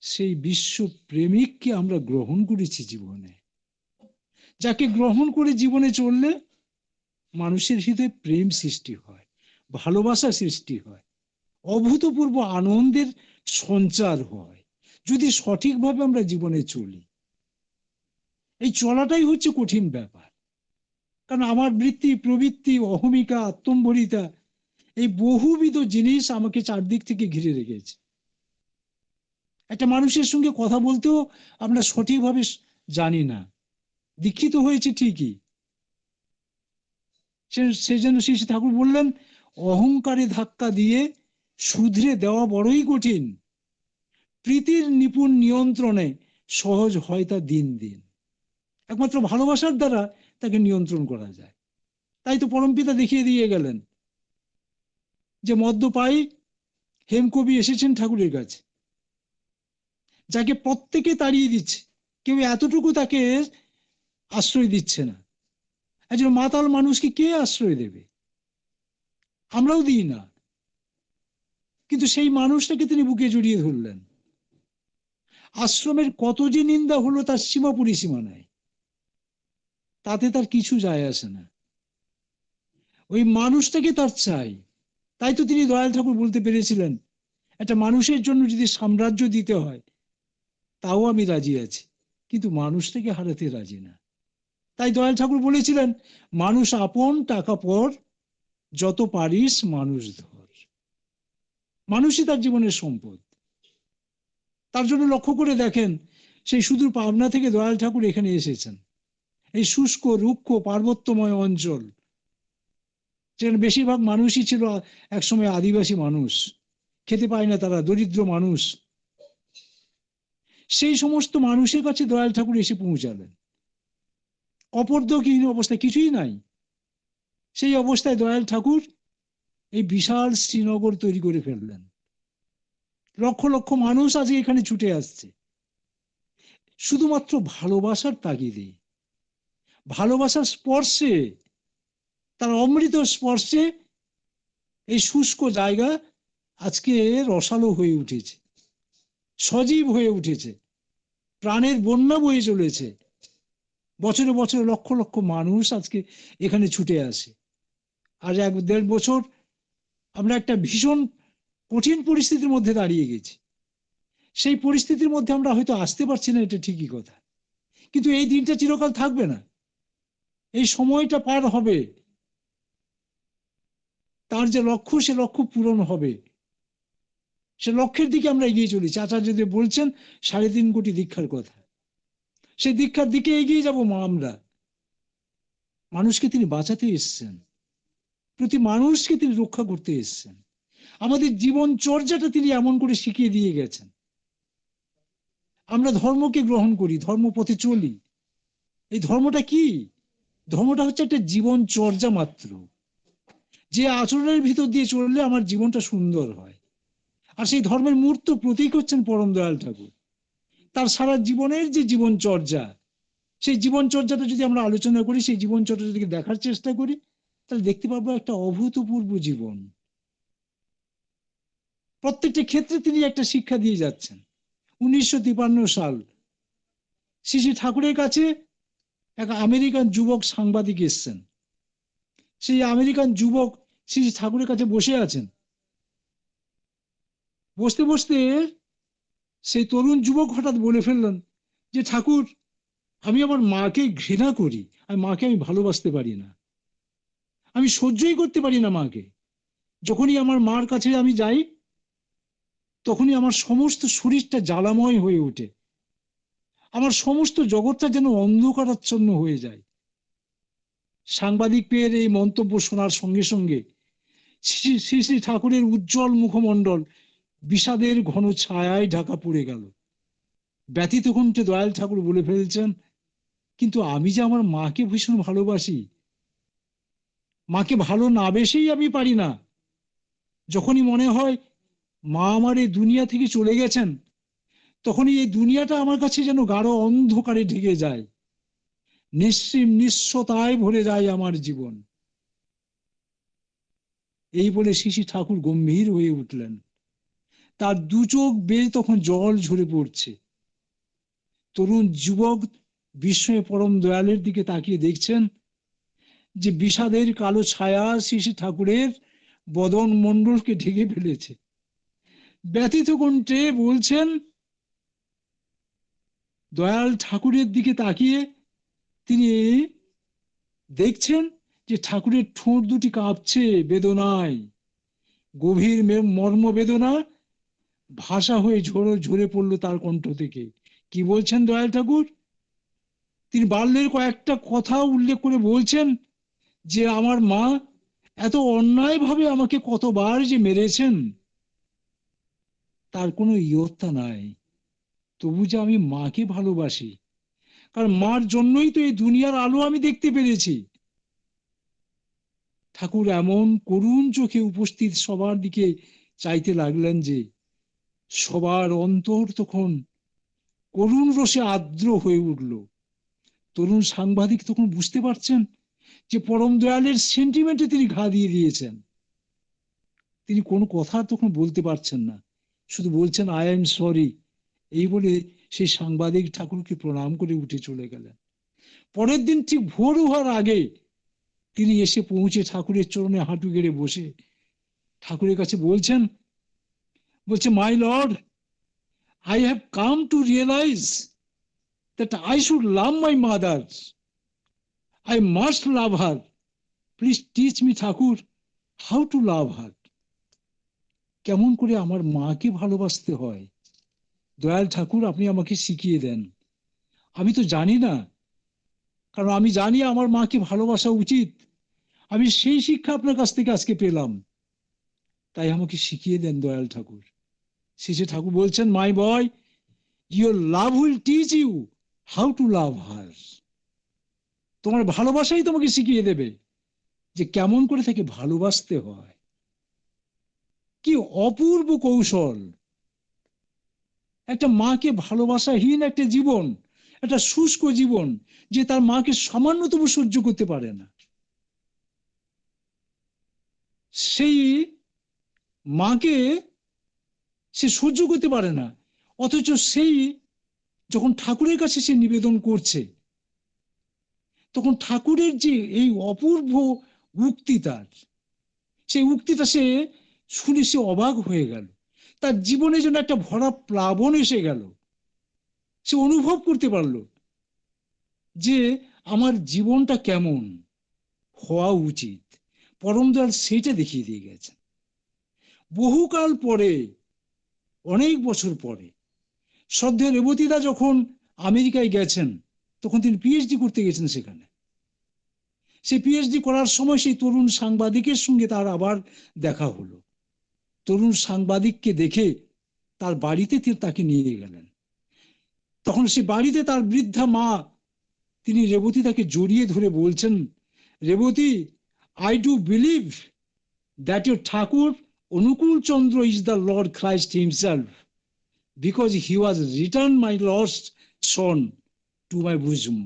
সেই বিশ্ব প্রেমিককে আমরা গ্রহণ করেছি জীবনে, যাকে গ্রহণ করে জীবনে চললে মানুষের হৃদয়ে প্রেম সৃষ্টি হয়, ভালোবাসা সৃষ্টি হয়, অভূতপূর্ব আনন্দের সঞ্চার হয়, যদি সঠিকভাবে আমরা জীবনে চলি। এই চলাটাই হচ্ছে কঠিন ব্যাপার, কারণ আমার বৃত্তি, প্রবৃত্তি, অহমিকা, আত্মম্বরিতা, এই বহুবিধ জিনিস আমাকে চারদিক থেকে ঘিরে রেখেছে। একটা মানুষের সঙ্গে কথা বলতেও আমরা সঠিকভাবে জানি না, দীক্ষিত হয়েছে ঠিকই, সেই জন্য শ্রী ঠাকুর বললেন, অহংকারে ধাক্কা দিয়ে শুধরে দেওয়া বড়ই কঠিন, প্রীতির নিপুণ নিয়ন্ত্রণে সহজ হয় তা দিন দিন। একমাত্র ভালোবাসার দ্বারা তাকে নিয়ন্ত্রণ করা যায়। তাই তো পরমপিতা দেখিয়ে দিয়ে গেলেন যে মদ্যপায়ী হেমকবি এসেছেন ঠাকুরের কাছে, যাকে প্রত্যেকে তাড়িয়ে দিচ্ছে, কেউ এতটুকু তাকে আশ্রয় দিচ্ছে না। একজন মাতাল মানুষকে কে আশ্রয় দেবে? আমরাও দিই না, কিন্তু সেই মানুষটাকে তিনি বুকে জড়িয়ে ধরলেন। আশ্রমের কত যে নিন্দা হলো তার সীমা পরিসীমা নাই, তাতে তার কিছু যায় আসে না, ওই মানুষটাকে তার চাই। তাই তো তিনি দয়াল ঠাকুর বলতে পেরেছিলেন, একটা মানুষের জন্য যদি সাম্রাজ্য দিতে হয় তাও আমি রাজি আছি, কিন্তু মানুষটাকে হারাতে রাজি না। তাই দয়াল ঠাকুর বলেছিলেন, মানুষ আপন টাকা পর, যত পারিস মানুষ ধর। মানুষই তার জীবনের সম্পদ। তার জন্য লক্ষ্য করে দেখেন, সেই সুদূর পাবনা থেকে দয়াল ঠাকুর এখানে এসেছেন, এই শুষ্ক রুক্ষ পার্বত্যময় অঞ্চল, যেখানে বেশিরভাগ মানুষই ছিল একসময় আদিবাসী মানুষ, খেতে পায় না তারা, দরিদ্র মানুষ। সেই সমস্ত মানুষের কাছে দয়াল ঠাকুর এসে পৌঁছালেন, অপরদকহীন অবস্থায়, কিছুই নাই। সেই অবস্থায় দয়াল ঠাকুর এই বিশাল শ্রীনগর তৈরি করে ফেললেন। লক্ষ লক্ষ মানুষ আজ এখানে ছুটে আসছে শুধুমাত্র ভালোবাসার তাগিদে, ভালোবাসার স্পর্শে তার অমৃত স্পর্শে এই শুষ্ক জায়গা আজকে রসালো হয়ে উঠেছে, সজীব হয়ে উঠেছে, প্রাণের বন্যা বয়ে চলেছে। বছরে বছরে লক্ষ লক্ষ মানুষ আজকে এখানে ছুটে আসে। আর 1-1.5 বছর আমরা একটা ভীষণ কঠিন পরিস্থিতির মধ্যে দাঁড়িয়ে গেছি। সেই পরিস্থিতির মধ্যে আমরা হয়তো আসতে পারছি না, এটা ঠিকই কথা, কিন্তু এই দিনটা চিরকাল থাকবে না, এই সময়টা পার হবে, তার যে লক্ষ্য সে লক্ষ্য পূরণ হবে, সে লক্ষ্যের দিকে আমরা এগিয়ে চলেছি। আচার্যদেব বলছেন 3.5 কোটি দীক্ষার কথা, সেই দীক্ষার দিকে এগিয়ে যাব। আমরা মানুষকে তিনি বাঁচাতে এসছেন, প্রতি মানুষকে তিনি রক্ষা করতে এসছেন, আমাদের জীবন চর্যাটা তিনি এমন করে শিখিয়ে দিয়ে গেছেন। আমরা ধর্মকে গ্রহণ করি, ধর্মপথে চলি। এই ধর্মটা কি? ধর্মটা হচ্ছে একটা জীবন চর্যা মাত্র, যে আচরণের ভিতর দিয়ে চললে আমার জীবনটা সুন্দর হয়। আর সেই ধর্মের মূর্ত প্রতীক হচ্ছেন পরম দয়াল ঠাকুর। তার সারা জীবনের যে জীবন চর্যা, সেই জীবন চর্যাটা যদি আমরা আলোচনা করি, সেই জীবন চর্যাটা যদি দেখার চেষ্টা করি, তাহলে দেখতে পাবো একটা অভূতপূর্ব জীবন। প্রত্যেকটা ক্ষেত্রে তিনি একটা শিক্ষা দিয়ে যাচ্ছেন। 1953 সাল শ্রী শ্রী ঠাকুরের কাছে এক আমেরিকান যুবক সাংবাদিক এসছেন। সেই আমেরিকান যুবক শ্রী শ্রী ঠাকুরের কাছে বসে আছেন। বসতে বসতে সেই তরুণ যুবক হঠাৎ বলে ফেললেন যে, ঠাকুর, আমি আমার মাকে ঘৃণা করি, মাকে আমি ভালোবাসতে পারি না, আমি সহ্যই করতে পারি না মাকে। যখনই আমার মার কাছে আমি যাই, তখনই আমার সমস্ত শরীরটা জ্বালাময় হয়ে ওঠে, আমার সমস্ত জগৎটা যেন অন্ধকারাচ্ছন্ন হয়ে যায়। সাংবাদিকের এই মন্তব্য শোনার সঙ্গে সঙ্গে শ্রী শ্রী ঠাকুরের উজ্জ্বল মুখমণ্ডল বিষাদের ঘন ছায়ায় ঢাকা পড়ে গেল। ব্যথিত কণ্ঠে দয়াল ঠাকুর বলে ফেলছেন, কিন্তু আমি যে আমার মাকে ভীষণ ভালোবাসি, মাকে ভালো না বেশেই আমি পারি না। যখনই মনে হয় মা আমার এই দুনিয়া থেকে চলে গেছেন, তখনই এই দুনিয়াটা আমার কাছে যেন গাঢ় অন্ধকারে ঢেকে যায়, নিঃসীম নিঃস্বতায় ভরে যায় আমার জীবন। এই বলে শ্রী শ্রী ঠাকুর গম্ভীর হয়ে উঠলেন। তার 2 চোখ বেয়ে তখন জল ঝরে পড়ছে। তরুণ যুবক বিস্ময়ে পরম দয়ালের দিকে তাকিয়ে দেখছেন যে বিষাদের কালো ছায়া শ্রী শ্রী ঠাকুরের বদন মণ্ডলকে ঢেকে ফেলেছে। ব্যথিত কণ্ঠে বলছেন, দয়াল ঠাকুরের দিকে তাকিয়ে তিনি দেখছেন যে ঠাকুরের ঠোঁট দুটি কাঁপছে বেদনায়, গভীর মর্ম বেদনা ভাষা হয়ে ঝরে পড়লো তার কণ্ঠ থেকে। কি বলছেন দয়াল ঠাকুর? তিনি বাল্যের কয়েকটা কথা উল্লেখ করে বলছেন যে আমার মা এত অন্যায়ভাবে আমাকে কতবার যে মেরেছেন, তার কোনো ইয়ত্তা নাই, তবু যে আমি মাকে ভালোবাসি, কারণ মার জন্যই তো এই দুনিয়ার আলো আমি দেখতে পেরেছি। ঠাকুর এমন করুণ চোখে উপস্থিত সবার দিকে চাইতে লাগলেন যে সবার অন্তর তখন করুণ রসে আর্দ্র হয়ে উঠল। তরুণ সাংবাদিক তখন বুঝতে পারছেন যে পরম দয়ালের সেন্টিমেন্টে তিনি ঘা দিয়ে দিয়েছেন। তিনি কোনো কথা তখন বলতে পারছেন না, শুধু বলছেন আই এম সরি। এই বলে সেই সাংবাদিক ঠাকুরকে প্রণাম করে উঠে চলে গেলেন। পরের দিন ঠিক ভোর হওয়ার আগে তিনি এসে পৌঁছে ঠাকুরের চরণে হাঁটু গেড়ে বসে ঠাকুরের কাছে বলছে, my lord, I have come to realize that I should love my mother. I must love her. Please teach me, Thakur, how to love her. কেমন করে আমার মাকে ভালোবাসতে হয়, দয়াল ঠাকুর আপনি আমাকে শিখিয়ে দেন। আমি তো জানি না, কারণ আমি জানি আমার মাকে ভালোবাসা উচিত। আমি সেই শিক্ষা আপনার কাছ থেকে আজকে পেলাম, তাই আমাকে শিখিয়ে দেন দয়াল ঠাকুর। শ্রী ঠাকুর বলছেন, মাই বয়, your love will teach you how to love her. তোমার ভালোবাসাই তোমাকে শিখিয়ে দেবে যে কেমন করে তাকে ভালোবাসতে হয়। কি অপূর্ব কৌশল! একটা মাকে ভালোবাসাহীন একটা জীবন, একটা শুষ্ক জীবন, যে তার মাকে সামান্যতম সহ্য করতে পারে না, সেই মাকে সে সহ্য করতে পারে না, অথচ সেই যখন ঠাকুরের কাছে সে নিবেদন করছে, তখন ঠাকুরের যে এই অপূর্ব উক্তি, তার সেই উক্তিটা সে শুনে সে অবাক হয়ে গেল। তার জীবনে যেন একটা ভরা প্লাবন এসে গেল। সে অনুভব করতে পারলো যে আমার জীবনটা কেমন হওয়া উচিত। পরম দয়াল সেইটা দেখিয়ে দিয়ে গেছেন। বহুকাল পরে, অনেক বছর পরে, শ্রদ্ধেয় রেবতীদা যখন আমেরিকায় গেছেন, তখন তিনি পিএইচডি করতে গেছেন সেখানে। সেই পিএইচডি করার সময় সেই তরুণ সাংবাদিকের সঙ্গে তার আবার দেখা হলো। তরুণ সাংবাদিককে দেখে তার বাড়িতে তাকে নিয়ে গেলেন। তখন সে বাড়িতে তার বৃদ্ধা মা, তিনি রেবতীদাকে জড়িয়ে ধরে বলছেন, Rebati, I do believe that your Thakur Onukul Chandra is the Lord Christ himself, because he was returned my lost son to my bosom.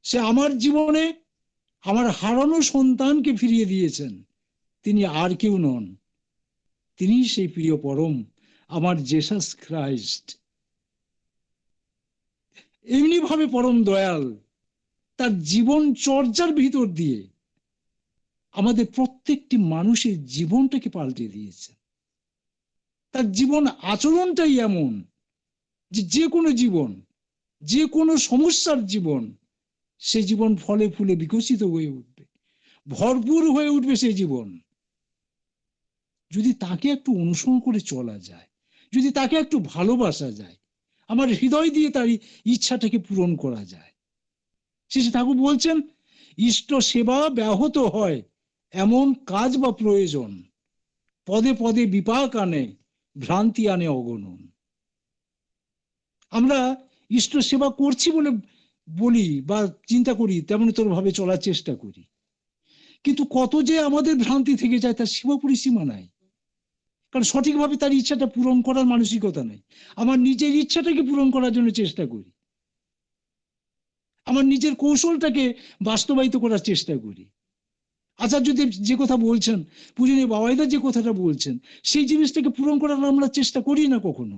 সে আমার জীবনে আমার হারানো সন্তানকে ফিরিয়ে দিয়েছেন। তিনি আর কেউ নন, তিনি সেই প্রিয় পরম আমার জেসাস খ্রাইস্ট। এমনি ভাবে পরম দয়াল তার জীবন চর্যার ভিতর দিয়ে আমাদের প্রত্যেকটি মানুষের জীবনটাকে পাল্টে দিয়েছে। তার জীবন আচরণটাই এমন যে যে কোনো জীবন, যে কোনো সমস্যার জীবন, সে জীবন ফলে ফুলে বিকশিত হয়ে উঠবে, ভরপুর হয়ে উঠবে সে জীবন, যদি তাকে একটু অনুসরণ করে চলা যায়, যদি তাকে একটু ভালোবাসা যায়, আমার হৃদয় দিয়ে তার ইচ্ছাটাকে পূরণ করা যায়। শেষে ঠাকুর বলছেন, ইষ্ট সেবা ব্যাহত হয় এমন কাজ বা প্রয়োজন, পদে পদে বিপাক আনে, ভ্রান্তি আনে অগণন। আমরা ইষ্ট সেবা করছি বলে বলি বা চিন্তা করি, তেমন তোর ভাবে চলার চেষ্টা করি, কিন্তু কত যে আমাদের ভ্রান্তি থেকে যায় তার সীমা পরিসীমা নাই। কারণ সঠিকভাবে তার ইচ্ছাটা পূরণ করার মানসিকতা নাই। আমার নিজের ইচ্ছাটাকে পূরণ করার জন্য চেষ্টা করি, আমার নিজের কৌশলটাকে বাস্তবায়িত করার চেষ্টা করি। আচার্যদেব যে কথা বলছেন, পূজনীয় বাবাইদা যে কথাটা বলছেন, সেই জিনিসটাকে পূরণ করার আমরা চেষ্টা করি না কখনো।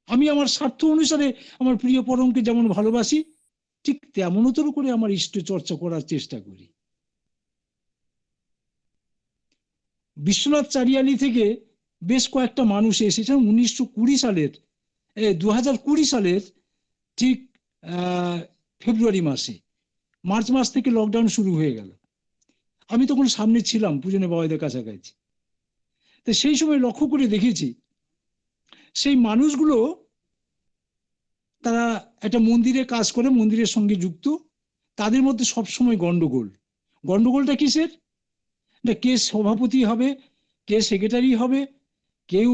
আমি আমার স্বার্থ অনুসারে আমার প্রিয় পরমকে যেমন ভালোবাসি, ঠিক তেমনতর করে আমার ইষ্ট চর্চা করার চেষ্টা করি। বিশ্বনাথ চারিয়ালি থেকে বেশ কয়েকটা মানুষ এসেছেন 1920 সালের 2020 সালের ঠিক ফেব্রুয়ারি মাসে। মার্চ মাস থেকে লকডাউন শুরু হয়ে গেল। আমি তখন সামনে ছিলাম পূজনীয় বাবাইদের কাছাকাছি। তো সেই সময় লক্ষ্য করে দেখেছি সেই মানুষগুলো তারা একটা মন্দিরে কাজ করে, মন্দিরের সঙ্গে যুক্ত। তাদের মধ্যে সবসময় গন্ডগোল। গন্ডগোলটা কিসের? কে সভাপতি হবে, কে সেক্রেটারি হবে, কেউ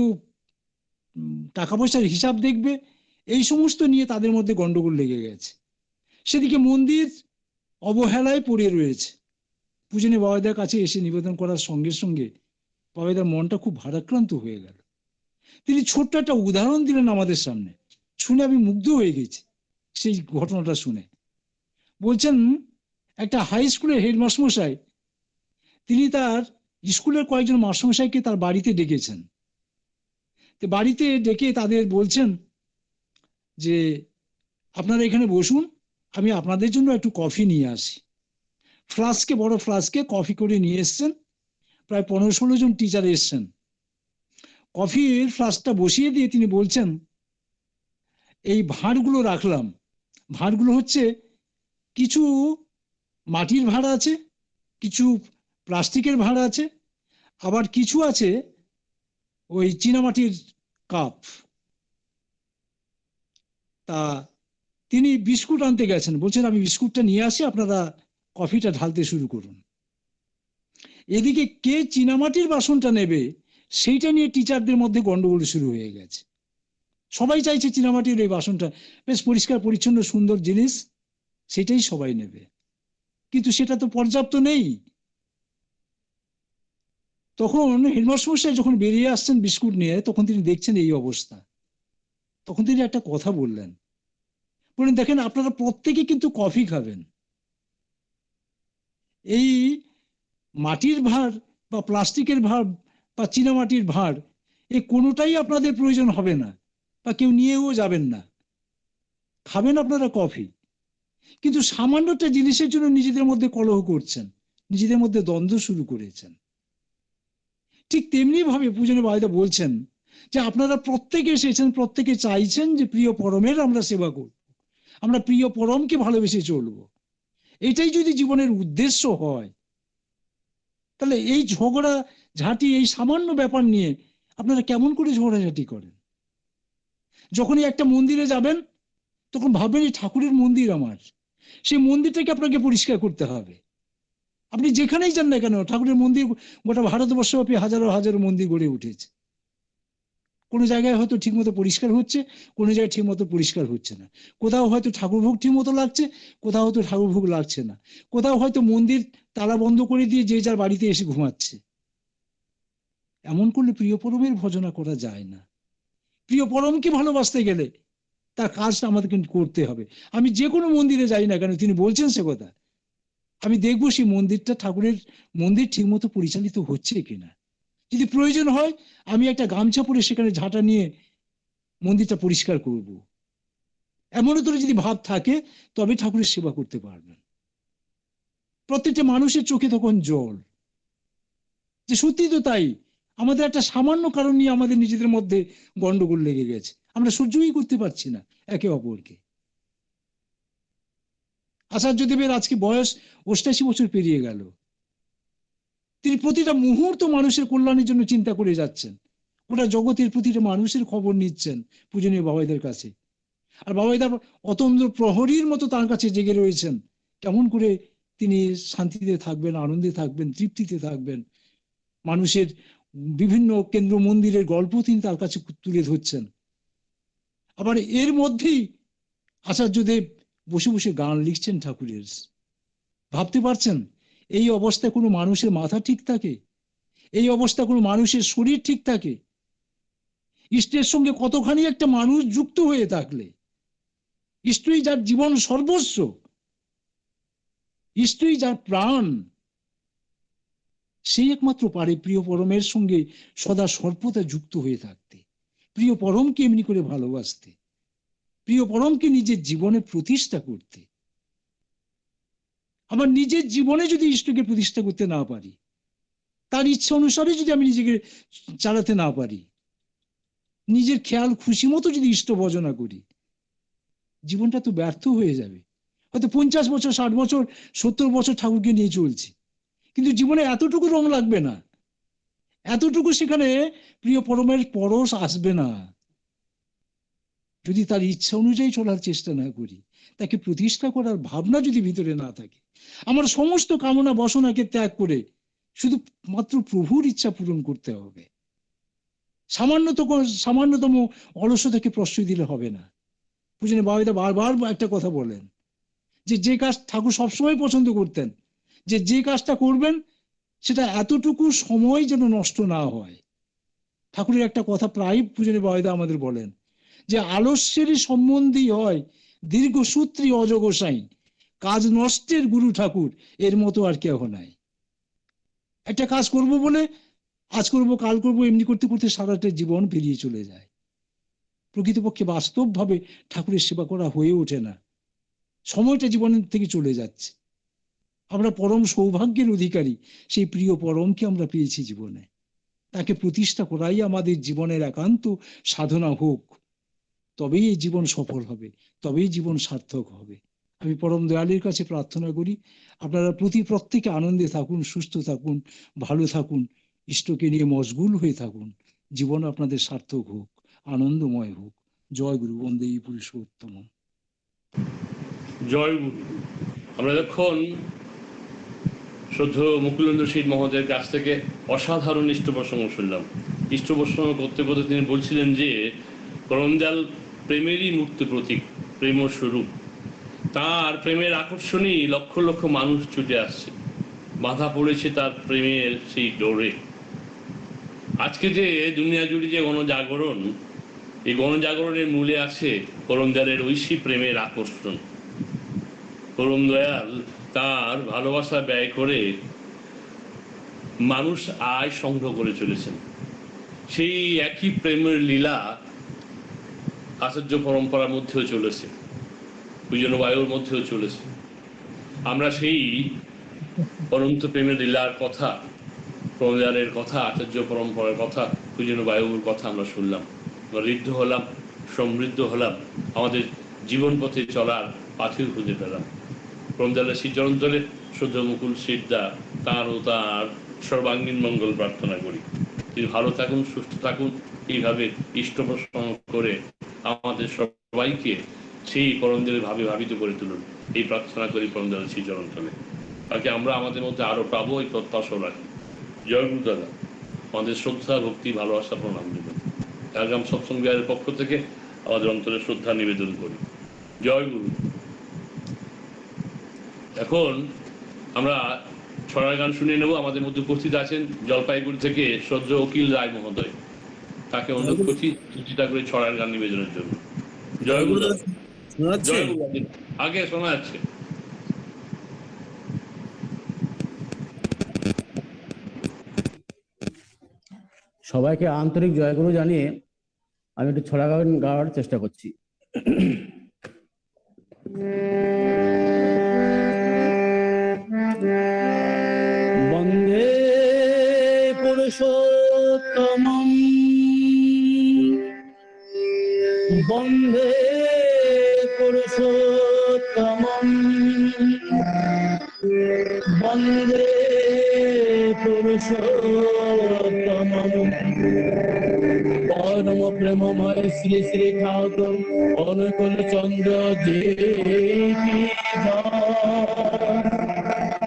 টাকা পয়সার হিসাব দেখবে, এই সমস্ত নিয়ে তাদের মধ্যে গন্ডগোল লেগে গেছে। সেদিকে মন্দির অবহেলায় পড়ে রয়েছে। পূজনীয় বাবাইদার কাছে এসে নিবেদন করার সঙ্গে সঙ্গে বাবাইদার মনটা খুব ভারাক্রান্ত হয়ে গেল। তিনি ছোট্ট একটা উদাহরণ দিলেন আমাদের সামনে, শুনে আমি মুগ্ধ হয়ে গেছি। সেই ঘটনাটা শুনে বলছেন, একটা হাই স্কুলের হেডমাস্টারমশাই, তিনি তার স্কুলের কয়েকজন মাস্টারমশাইকে তার বাড়িতে ডেকেছেন। তো বাড়িতে ডেকে তাদের বলছেন যে আপনারা এখানে বসুন, আমি আপনাদের জন্য একটু কফি নিয়ে আসি। ফ্লাস্কে, বড় ফ্লাস্কে কফি করে নিয়ে এসছেন। প্রায় 15-16 জন টিচার এসছেন। কফির ফ্লাস্কটা বসিয়ে দিয়ে তিনি বলছেন, এই ভাঁড়গুলো রাখলাম। ভাঁড়গুলো হচ্ছে কিছু মাটির ভাঁড় আছে, কিছু প্লাস্টিকের ভাঁড় আছে, আবার কিছু আছে ওই চীনামাটির কাপ। তা তিনি বিস্কুট আনতে গেছেন, বলছেন আমি বিস্কুটটা নিয়ে আসি, আপনারা কফিটা ঢালতে শুরু করুন। এদিকে কে চীনামাটির বাসনটা নেবে সেইটা নিয়ে টিচারদের মধ্যে গন্ডগোল শুরু হয়ে গেছে। সবাই চাইছে চীনামাটির ওই বাসনটা, বেশ পরিষ্কার পরিচ্ছন্ন সুন্দর জিনিস, সেটাই সবাই নেবে, কিন্তু সেটা তো পর্যাপ্ত নেই। তখন হেডমাস্টারমশাই যখন বেরিয়ে আসছেন বিস্কুট নিয়ে, তখন তিনি দেখছেন এই অবস্থা। তখন তিনি একটা কথা বললেন, দেখেন আপনারা প্রত্যেকে কিন্তু কফি খাবেন, এই মাটির ভার বা প্লাস্টিকের ভার বা চীনামাটির ভার, এই কোনোটাই আপনাদের প্রয়োজন হবে না, বা কেউ নিয়েও যাবেন না। খাবেন আপনারা কফি, কিন্তু সামান্যটা জিনিসের জন্য নিজেদের মধ্যে কলহ করছেন, নিজেদের মধ্যে দ্বন্দ্ব শুরু করেছেন। ঠিক তেমনি ভাবে পূজনীয় বাবাইদা বলছেন যে আপনারা প্রত্যেকে এসেছেন, প্রত্যেকে চাইছেন যে প্রিয় পরমের আমরা সেবা করব, আমরা প্রিয় পরমকে ভালোবেসে চলব। এটাই যদি জীবনের উদ্দেশ্য হয়, তাহলে এই ঝগড়া ঝাঁটি, এই সামান্য ব্যাপার নিয়ে আপনারা কেমন করে ঝগড়াঝাঁটি করেন? যখনই একটা মন্দিরে যাবেন তখন ভাববেন এই ঠাকুরের মন্দির আমার, সেই মন্দিরটাকে আপনাকে পরিষ্কার করতে হবে। আপনি যেখানেই যান না কেন, ঠাকুরের মন্দির গোটা ভারতবর্ষব্যাপী হাজারো হাজারো মন্দির গড়ে উঠেছে। কোনো জায়গায় হয়তো ঠিকমতো পরিষ্কার হচ্ছে, কোনো জায়গায় ঠিকমতো পরিষ্কার হচ্ছে না। কোথাও হয়তো ঠাকুর ভোগ ঠিক মতো লাগছে, কোথাও হয়তো ঠাকুর ভোগ লাগছে না। কোথাও হয়তো মন্দির তালা বন্ধ করে দিয়ে যে যার বাড়িতে এসে ঘুমাচ্ছে। এমন করলে প্রিয় পরমের ভজনা করা যায় না। প্রিয় পরমকে ভালোবাসতে গেলে তার কাজটা আমাদেরকে করতে হবে। আমি যে কোনো মন্দিরে যাই না কেন, তিনি বলছেন সে কথা, আমি দেখবো সেই মন্দিরটা, ঠাকুরের মন্দির ঠিক মতো পরিচালিত হচ্ছে কিনা। যদি প্রয়োজন হয় আমি একটা গামছা পরে সেখানে ঝাঁটা নিয়ে মন্দিরটা পরিষ্কার করব। এমনও তোর যদি ভাব থাকে তবে ঠাকুরের সেবা করতে পারবেন। প্রত্যেকটা মানুষের চোখে তখন জল, যে সত্যি তো তাই, আমাদের একটা সামান্য কারণ নিয়ে আমাদের নিজেদের মধ্যে গন্ডগোল লেগে গেছে, আমরা সহ্যই করতে পারছি না একে অপরকে। আচার্যদেবের আজকে বয়স 88 বছর পেরিয়ে গেল। তিনি প্রতিটা মুহূর্ত মানুষের কল্যাণের জন্য চিন্তা করে যাচ্ছেন, ওটা জগতের প্রতিটা মানুষের খবর নিচ্ছেন পূজনীয় বাবাইদের কাছে। আর বাবাইদা অতন্দ্র প্রহরীর মতো তার কাছে জেগে রয়েছেন, কেমন করে তিনি শান্তিতে থাকবেন, আনন্দে থাকবেন, তৃপ্তিতে থাকবেন। মানুষের বিভিন্ন কেন্দ্র মন্দিরের গল্প তিনি তার কাছে তুলে ধরছেন। আবার এর মধ্যেই আচার্যদেব বসে বসে গান লিখছেন ঠাকুরের। ভাবতে পারছেন এই অবস্থায় কোনো মানুষের মাথা ঠিক থাকে? এই অবস্থা কোনো মানুষের শরীর ঠিক থাকে? ইষ্টের সঙ্গে কতখানি একটা মানুষ যুক্ত হয়ে থাকলে, ইষ্টই যার জীবন সর্বস্ব, ইষ্টই যার প্রাণ, সেই একমাত্র পারে প্রিয় পরমের সঙ্গে সদা সর্বদা যুক্ত হয়ে থাকতে, প্রিয় পরমকে এমনি করে ভালোবাসতে, প্রিয় পরমকে নিজের জীবনে প্রতিষ্ঠা করতে। আমার নিজের জীবনে যদি ইষ্টকে প্রতিষ্ঠা করতে না পারি, তার ইচ্ছা অনুসারে যদি আমি নিজেকে চালাতে না পারি, নিজের খেয়াল খুশি মতো যদি ইষ্ট ভজনা করি, জীবনটা তো ব্যর্থ হয়ে যাবে। হয়তো 50 বছর, 60 বছর, 70 বছর ঠাকুরকে নিয়ে চলছি, কিন্তু জীবনে এতটুকু রং লাগবে না, এতটুকু সেখানে প্রিয় পরমের পরশ আসবে না, যদি তার ইচ্ছা অনুযায়ী চলার চেষ্টা না করি, তাকে প্রতিষ্ঠা করার ভাবনা যদি ভিতরে না থাকে। আমার সমস্ত কামনা বাসনাকে ত্যাগ করে শুধু মাত্র প্রভুর ইচ্ছা পূরণ করতে হবে। সামান্যতম অলসতাকে প্রশ্রয় দিলে হবে না। পূজনীয় বাবাইদা বারবার একটা কথা বলেন, যে কাজ ঠাকুর সবসময় পছন্দ করতেন, যে কাজটা করবেন সেটা এতটুকু সময় যেন নষ্ট না হয়। ঠাকুরের একটা কথা প্রায় পূজনীয় বাবাইদা আমাদের বলেন, যে আলস্যেরই সম্বন্ধী হয় দীর্ঘসূত্রী অজগোসাই, কাজ নষ্টের গুরু ঠাকুর এর মতো আর কেউ নাই। একটা কাজ করব বলে আজ করব, কাল করব, এমনি করতে করতে সারাটা জীবন পেরিয়ে চলে যায়। প্রকৃতপক্ষে বাস্তবভাবে ঠাকুরের সেবা করা হয়ে ওঠে না, সময়টা জীবনের থেকে চলে যাচ্ছে। আমরা পরম সৌভাগ্যের অধিকারী, সেই প্রিয় পরমকে আমরা পেয়েছি জীবনে, তাকে প্রতিষ্ঠা করাই আমাদের জীবনের একান্ত সাধনা হোক, তবেই এই জীবন সফল হবে, তবেই জীবন সার্থক হবে। আমি পরম দয়ালের কাছে প্রার্থনা করি আপনারা প্রত্যেকে আনন্দে থাকুন, সুস্থ থাকুন, ভালো থাকুন, ইষ্টকে নিয়ে মশগুল হয়ে থাকুন, জীবন আপনাদের সার্থক হোক, আনন্দময় হোক। জয় গুরু, বন্দে পুরুষোত্তম। জয় গুরু। আমরা যখন শ্রদ্ধেয় মুকুলেন্দ্র শীল মহোদয়ের কাছ থেকে অসাধারণ ইষ্ট প্রসঙ্গ শুনলাম, ইষ্ট প্রসঙ্গ করতে করতে তিনি বলছিলেন যে পরমদয়াল প্রেমেরই মূর্ত প্রতীক, প্রেম স্বরূপ। তার প্রেমের আকর্ষণেই লক্ষ লক্ষ মানুষ ছুটে আসছে, বাধা পড়েছে তার প্রেমের সেই ডোরে। আজকে যে দুনিয়া জুড়ে যে গণজাগরণ, এই গণজাগরণের মূলে আছে পরমদয়ালের ঐশী প্রেমের আকর্ষণ। পরম দয়াল তার ভালোবাসা ব্যয় করে মানুষ আয় সংগ্রহ করে চলেছেন। সেই একই প্রেমের লীলা আচার্য পরম্পরার মধ্যেও চলেছে, পূজন বায়ুর মধ্যেও চলেছে। আমরা সেই অনন্ত প্রেমের লীলার কথা, প্রণালের কথা, আচার্য পরম্পরার কথা, পূজন বায়ুর কথা আমরা শুনলাম, আমরা ঋদ্ধ হলাম, সমৃদ্ধ হলাম, আমাদের জীবন পথে চলার পাথেও খুঁজে পেলাম। প্রণালের শ্রী চরণতলে শুদ্ধ মুকুল সিদ্ধা তাঁর ও তাঁর সর্বাঙ্গীন মঙ্গল প্রার্থনা করি। তিনি ভালো থাকুন, সুস্থ থাকুন, এইভাবে ইষ্ট প্রসন্ন করে আমাদের সবাইকে সেই পরমদয়ালের ভাবে ভাবিত করে তুলুন, এই প্রার্থনা করি পরমদয়ালের শ্রী চরণতলে। তাকে আমরা আমাদের মধ্যে আরো পাবো, এই প্রত্যাশা রাখি। জয় গুরু দাদা, আমাদের শ্রদ্ধা, ভক্তি, ভালোবাসা প্রণাম দেবেন। ঝাড়গ্রাম সৎসঙ্গ বিহারের পক্ষ থেকে আমাদের অন্তরে শ্রদ্ধা নিবেদন করি। জয় গুরু। এখন আমরা ছড়ার গান শুনে নেব। আমাদের মধ্যে উপস্থিত আছেন জলপাইগুড়ি থেকে সদ্য অকিল রায় মহোদয়, তাকে অনুরোধ করছি সুচিতা করে ছড়ার গান নিবেদনের জন্য। জয় গুরু। জয় গুরু। আগে শোনা যাচ্ছে। সবাইকে আন্তরিক জয়গুরু জানিয়ে আমি একটু ছড়া গান গাওয়ার চেষ্টা করছি। বন্দে পুরুষোত্তমম বন্দে পুরুষোত্তমম বন্দে পুরুষোত্তমম পরম প্রেমময় শ্রী শ্রী ঠাকুর অনুকূল চন্দ্র জি কি জয়।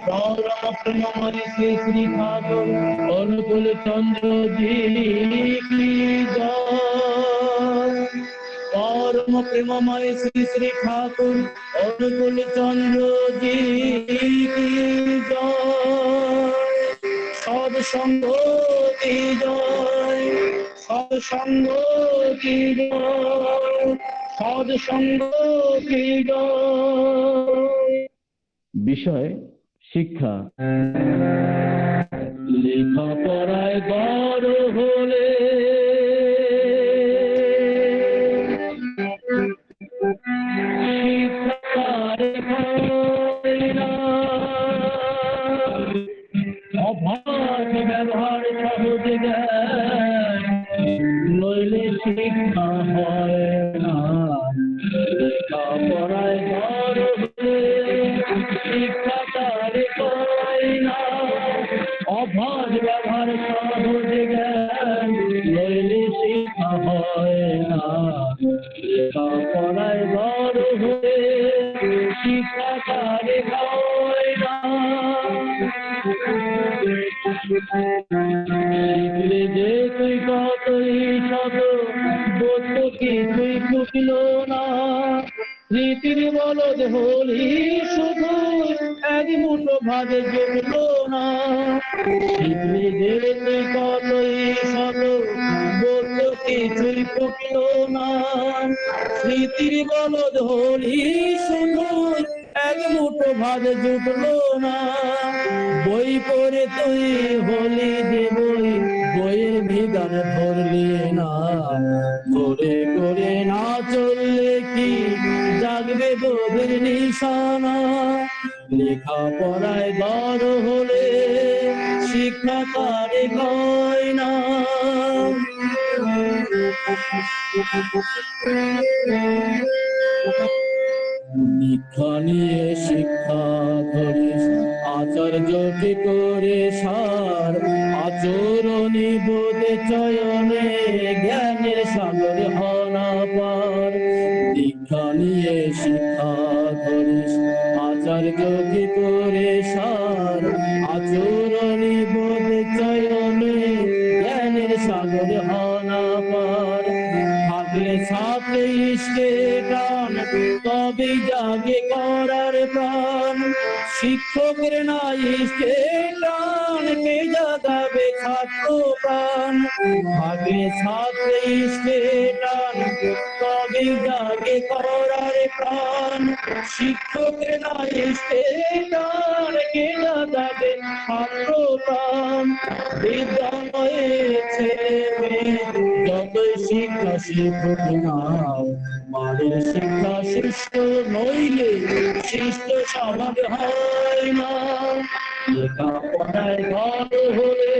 পরম প্রেমময় শ্রী শ্রী ঠাকুর অনুকূল চন্দ্র জি কি জয়। পরম প্রেমময় শ্রী শ্রী ঠাকুর অনুকূল চন্দ্র জি কি জয়। সৎসঙ্গ কি জয়, সৎসঙ্গ কি জয়, সৎসঙ্গ কি জয়। বিষয় শিক্ষা। লেখাপড়ায় বড় হলে শিক্ষার হয় না, অভাব ব্যবহার সহজ জ্ঞান নইলে শিক্ষা হয় না। লেখাপড়ায় বড় হলে শিক্ষা তার হয় না, অভাব ব্যবহার সহজ জ্ঞান নইলে শিক্ষা হয় না। লেখাপড়ায় বড় হলে শিক্ষা তার হয় না। শিখলে যে তুই কতই শত বোধ কিছুই ফুটল না, রীতির বলদ হলি শুধু এক মুঠো ভাগে জুটল না। শিখলে যে তুই কতই শত বোধ কিছুই ফুটল না, রীতির বলদ হলি শুধু এক মুঠো ভাগে জুটল না। বই পড়ে তুই হলি দেবই, বইয়ের বিধান ধরলি না। করে করে না চললে কি জাগবে বোধের নিশানা। লেখাপড়ায় বড় হলে শিক্ষা কারে হয় না। দীক্ষা নিয়ে শিক্ষা ধরিস, আচার্য কি করে সার। আচরণে বোধে চয়নে জ্ঞানের সাগর হনা পার। দীক্ষা নিয়ে শিক্ষা ধরিস, আচার্য কি করে সার। আচরণে বোধে চয়নে জ্ঞানের সাগর হনা পার। থাকলে সাথে ইষ্টে টান তবে জাগে করার প্রাণ। শিক্ষকের না ইষ্টে টান কে জাগাবে প্রাণ ভাগে ছাত্রে ইষ্টে টান তবে জাগে করার প্রাণ শিক্ষকের না ইষ্টে টান কে না যাবে ছাত্র প্রাণ বিদ্যালয়ে ছেলে যতই শিক্ষা শিক্ষক নাও মায়ের শিক্ষা শিষ্ট নইলে শিষ্ট সমাজ হয় না লেখাপড়ায় ঘর হলে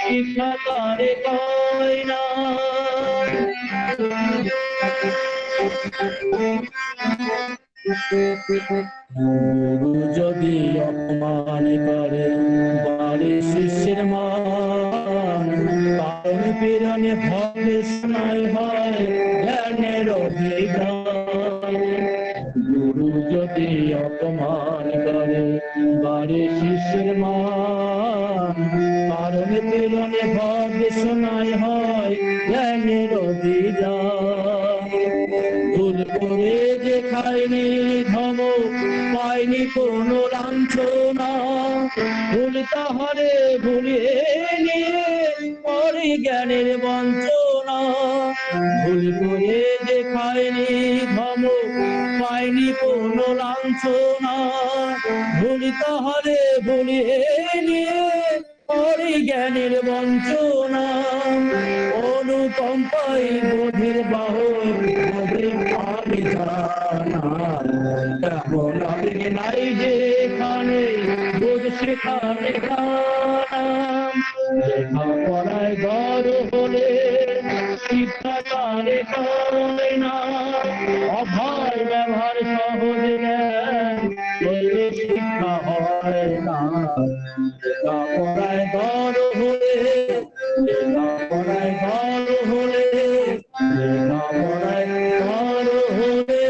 শিক্ষা তারে কয় না গুরু যদি অপমান করে বাড়ি শিষ্যের মান পালন পীড়নে ভবে শোনায় হয় জ্ঞানের অভিধান গুরু যদি অপমান করে বাড়ি শিষ্যের মান পালন পীড়নে ভবে শোনায় হয় জ্ঞানের অভিধান ভুল করে যে খায়নি ধম পায়নি কোনো লাঞ্ছনা ভুল তাহারে ভুলিয়ে নিয়ে পরে জ্ঞানের বঞ্চনা ভুল করে যে খায়নি ধম পায়নি কোনো লাঞ্ছনা ভুল তাহারে ভুলিয়ে নিয়ে পরে জ্ঞানের বঞ্চনা অনুকম্পাই বোধের বাহক আমি জানা তেমন আমি নাই যেখানে বোধ সেখানে লেখাপড়ায় ঘর হলে শিক্ষা তারে হয় না অভয় ব্যবহার সহজ জ্ঞান বললে শিক্ষা হয় না লেখাপড়ায় ঘর হলে লেখাপড়ায় ঘর হলে লেখাপড়ায় ঘর হলে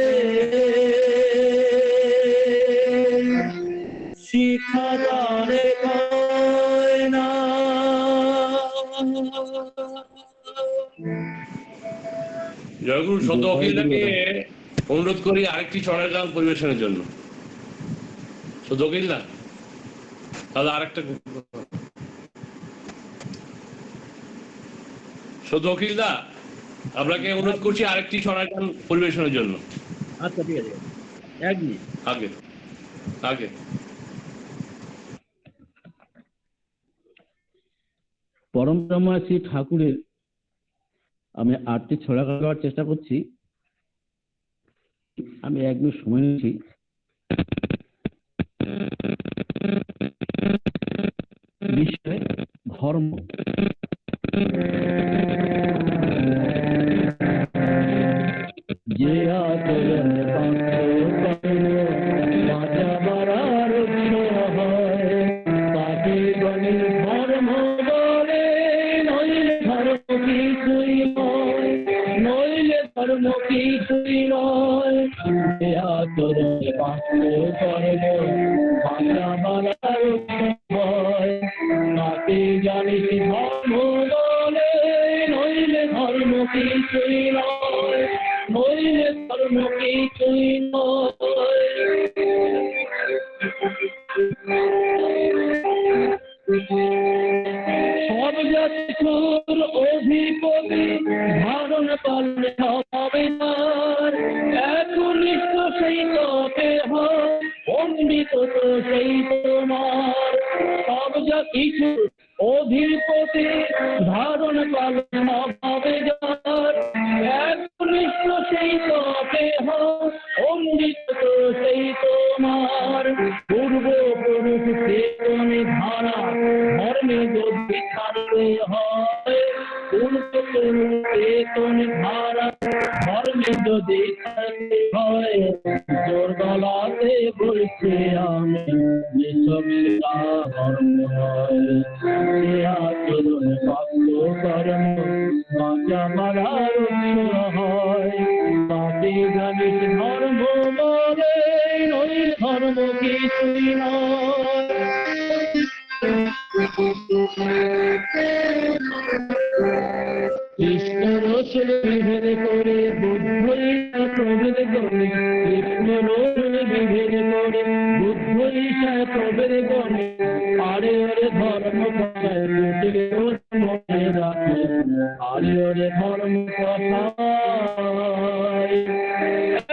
শিক্ষা তারে হয় না জয়গুরু সদ্য অখিলদাকে অনুরোধ করি আরেকটি ছড়ার গান পরিবেশনের জন্য। সদ্য অখিলদা তাহলে আরেকটা সদ্য অখিলদা আপনাকে অনুরোধ করছি আরেকটি ছড়ার গান পরিবেশনের জন্য। আচ্ছা ঠিক আছে এক মিনিট আগে আগে পরম ব্রহ্মা শ্রী ঠাকুরের আমি 8টি ছড়া গাওয়ার চেষ্টা করছি। আমি 1 মিনিট সময় নিচ্ছি। বিষয় ধর্ম। যে আচরণ বাজা বাড়ার হয় তাকে গণের ধর্ম বলে নইলে ধর্ম কিছুই নয় নইলে ধর্ম কিছুই নয় যে আচরণ কর্ম বাজা বাড়ার হয় তাকে জানিস ধর্ম বলে নইলে ধর্ম কিছুই নয় নইলে ধর্ম কিছুই নয় সব জাতির অধিপতি ধারণ পালন হবে তার একনিষ্ঠ সেই তপে হয় অমৃত তো সেই তোমার সব জাতির অধিপতি ধারণ পালন হবে যার একনিষ্ঠ সেই তপে হয় অমৃত তো সেই তোমার পূর্বপুরুষ চেতনে ধারা ধর্মে যদি ছাড়লে হয় পূর্বপুরুষ চেতনে ধারা ধর্মে যদি ছাড়লে হয় জোর গলাতে বলছে আমি এসবের ধর্ম নয় সে আচরণ ভক্ত কর্ম বাঁচা মারার হয় তাকে জানিস ধর্ম বলে নই ধর্ম কিছুই নয় কৃষ্ণ রসুল বিভেদ করে বুদ্ধই প্রভেদ গণে কৃষ্ণ রসুল বিভেদ করে বুদ্ধই প্রভেদ গণে আরে ওরে ধর্ম কেউ মনে রাখে আর্যরে ধর্ম কথায়।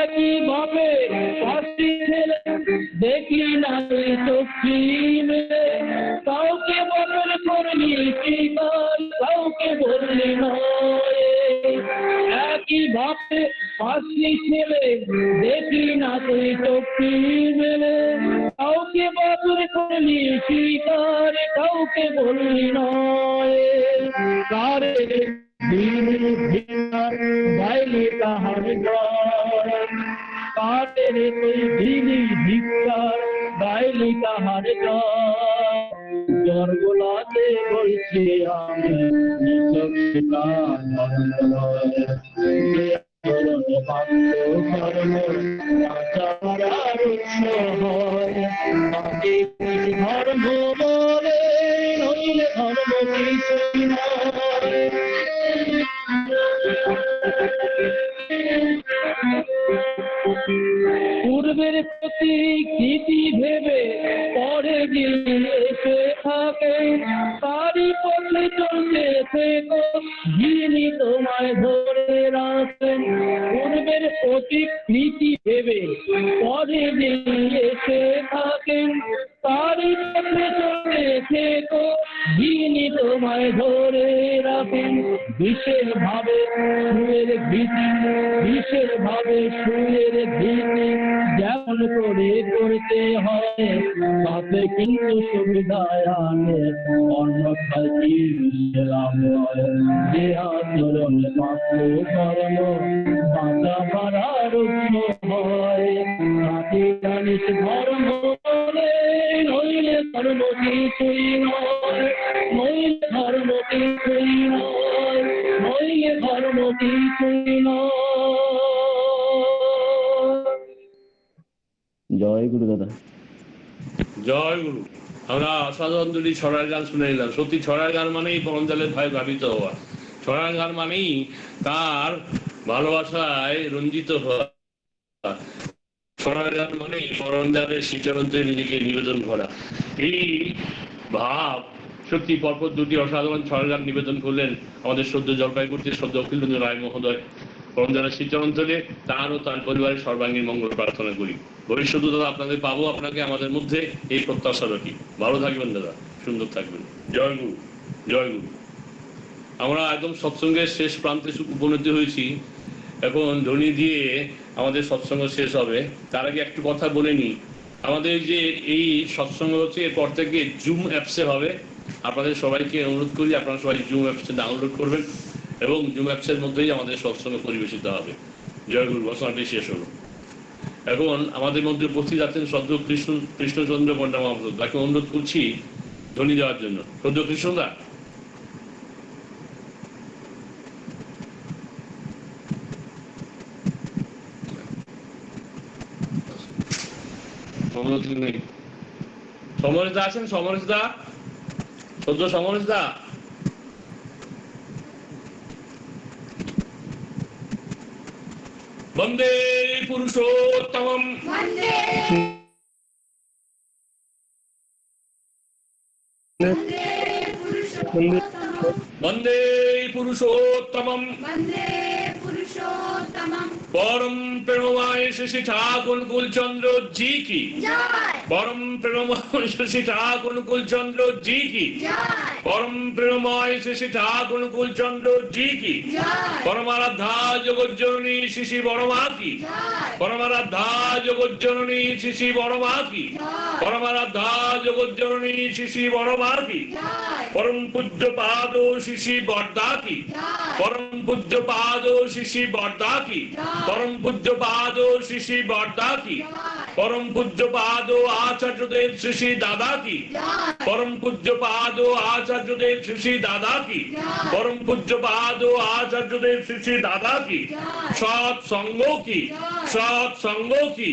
একইভাবে পাঁচটি ছেলে দেখলি না তুই চোখটি মেলে, কাউকে বদল করলি স্বীকার, কাউকে বললি নয়। একইভাবে পাঁচটি ছেলে দেখলি না তুই চোখটি মেলে, কাউকে বদল করলি স্বীকার, কাউকে বললি নয়। কারে দিলি ভিক্ষার বাইলি কাহার ঘর, কারে তুই দিলি ভিক্ষার বাইলি কাহার ঘর। জরগুলাতে বলছি আমি নিছক শিকার ধর্ম আচার উৎস হয়। তাকে ধর্ম বলে নইলে ধর্ম কিছুই নয়। পূর্বের প্রতিকৃতি ভেবে পরে গিয়ে এসে থাকে, তারই পথে চলতে থেকো যিনি তোমায় ধরে রাখেন। পূর্বের প্রতিকৃতি ভেবে পরে গিয়ে এসে থাকেন, তারই পথে চলতে থেকো যিনি তোমায় ধরে রাখেন। বিশেষ ভাবে সুয়ের ভীতি, বিশেষ ভাবে সুয়ের ভীতি যেমন করে করতে হয়, তাতে কিন্তু সুবিধায় আনে অন্যথায় কি লাভ হয়। যে আচরণ মাত্র কর্ম বাঁচা বাড়ার হয়। তাকে জানিস ধর্ম বলে নইলে ধর্ম কিছুই নয়, নইলে ধর্ম কিছুই নয়, নইলে ধর্ম কিছুই নয়। জয় গুরু দাদা। জয় গুরু। আমরা অসাধারণ দুটি ছড়ার গান শুনে নিলাম। সত্যি ছড়ার গান মানেই পরমজালের ভাই ভাবিত হওয়া, ছড়ার গান মানেই তার ভালোবাসায় রঞ্জিত হওয়া, ছড়ার গান মানেই পরমজালের শ্রীচরণে নিজেকে নিবেদন করা। এই ভাব সত্যি পরপর দুটি অসাধারণ ছড়ার গান নিবেদন করলেন আমাদের সদ্য জলপাইগুড়িতে সদ্য অখিলেন্দ্র রায় মহোদয়। পরমজালের শ্রীচরণ থেকে তার ও তার পরিবারের সর্বাঙ্গীন মঙ্গল প্রার্থনা করি। ভবিষ্যতে দাদা আপনাদের পাবো, আপনাকে আমাদের মধ্যে এই প্রত্যাশা রাখি। ভালো থাকবেন দাদা, সুন্দর থাকবেন। জয় গুরু, জয় গুরু। আমরা একদম সৎসঙ্গের শেষ প্রান্তে উপনীত হয়েছি। এখন ধ্বনি দিয়ে আমাদের সৎসঙ্গ শেষ হবে। তার আগে একটু কথা বলে নিই। আমাদের যে এই সৎসঙ্গ হচ্ছে এরপর থেকে জুম অ্যাপসে হবে। আপনাদের সবাইকে অনুরোধ করি আপনারা সবাই জুম অ্যাপসে ডাউনলোড করবেন এবং জুম অ্যাপসের মধ্যেই আমাদের সৎসঙ্গ পরিবেশিত হবে। জয় গুরু। বসনাটি শেষ হলো। এখন আমাদের মধ্যে উপস্থিত আছেন সদ্য কৃষ্ণচন্দ্র পণ্ডা মহাপ্রভু। তাকে অনুরোধ করছি ধ্বনি দেওয়ার জন্য। সদ্য কৃষ্ণদা। সমরেশ দা আছেন? সমরেশ দা, সদ্য সমরেশ দা। বন্দে পুরুষোত্তমম, বন্দে পুরুষোত্তমম, परम प्रणवाय श्री ठाकुर कुलचंद्र जी की, परम प्रणवाय श्री ठाकुर कुलचंद्र जी की, परम प्रणवाय श्री ठाकुर कुलचंद्र जी की, परमाराध्या जगज्जननी श्री बड़मा की, परमाराध्या जगज्जननी श्री बड़मा की, परमाराध्या जगज्जननी श्री बड़मा की, परम पूज्य पाद श्री बरदा की, परम पूज्य पाद श्री बरदा की, परम पूज्य पाद श्री बरदा की, परम पूज्य पाद आचार्य देव श्री दादा की, परम पूज्य पाद आचार्य देव श्री दादा की, परम पूज्य पाद आचार्य देव श्री दादा की, सत्संगों की, सत्संगों की,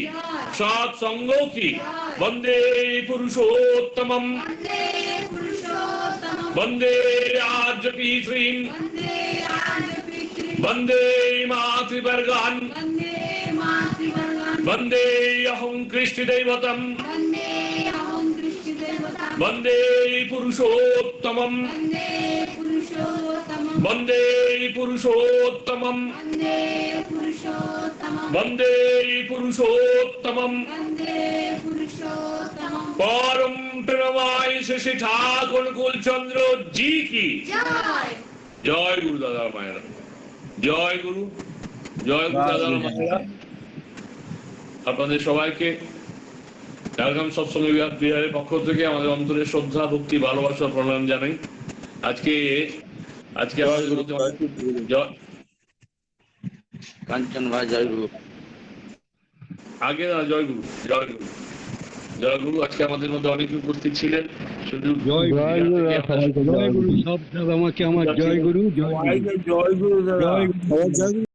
सत्संगों की। वंदे पुरुषोत्तमम, वंदे आर्य पीतृन्, वंदे मातृवर्गान्, वंदे अहं कृष्ण दैवतम्, वन्दे पुरुषोत्तमम् वन्दे पुरुषोत्तमम् वन्दे पुरुषोत्तमम् परम प्रेममय श्री ठाकुर अनुकूल चंद्र जी की जय गुरु दादा मायरा जय गुरु दादा मायरा আপনাদের সবাইকে ঝাড়গ্রাম সৎসঙ্গ বিহারের পক্ষ থেকে আমাদের অন্তরের শ্রদ্ধা ভক্তি ভালোবাসা প্রণাম জানাই। আজকে কাঞ্চন ভাই জয় গুরু। আগে না জয় গুরু জয় গুরু জয় গুরু। আজকে আমাদের মধ্যে অনেকে উপস্থিত ছিলেন। শুধু জয় গুরু সব আমাকে আমার জয় গুরু জয় গুরু জয় গুরু।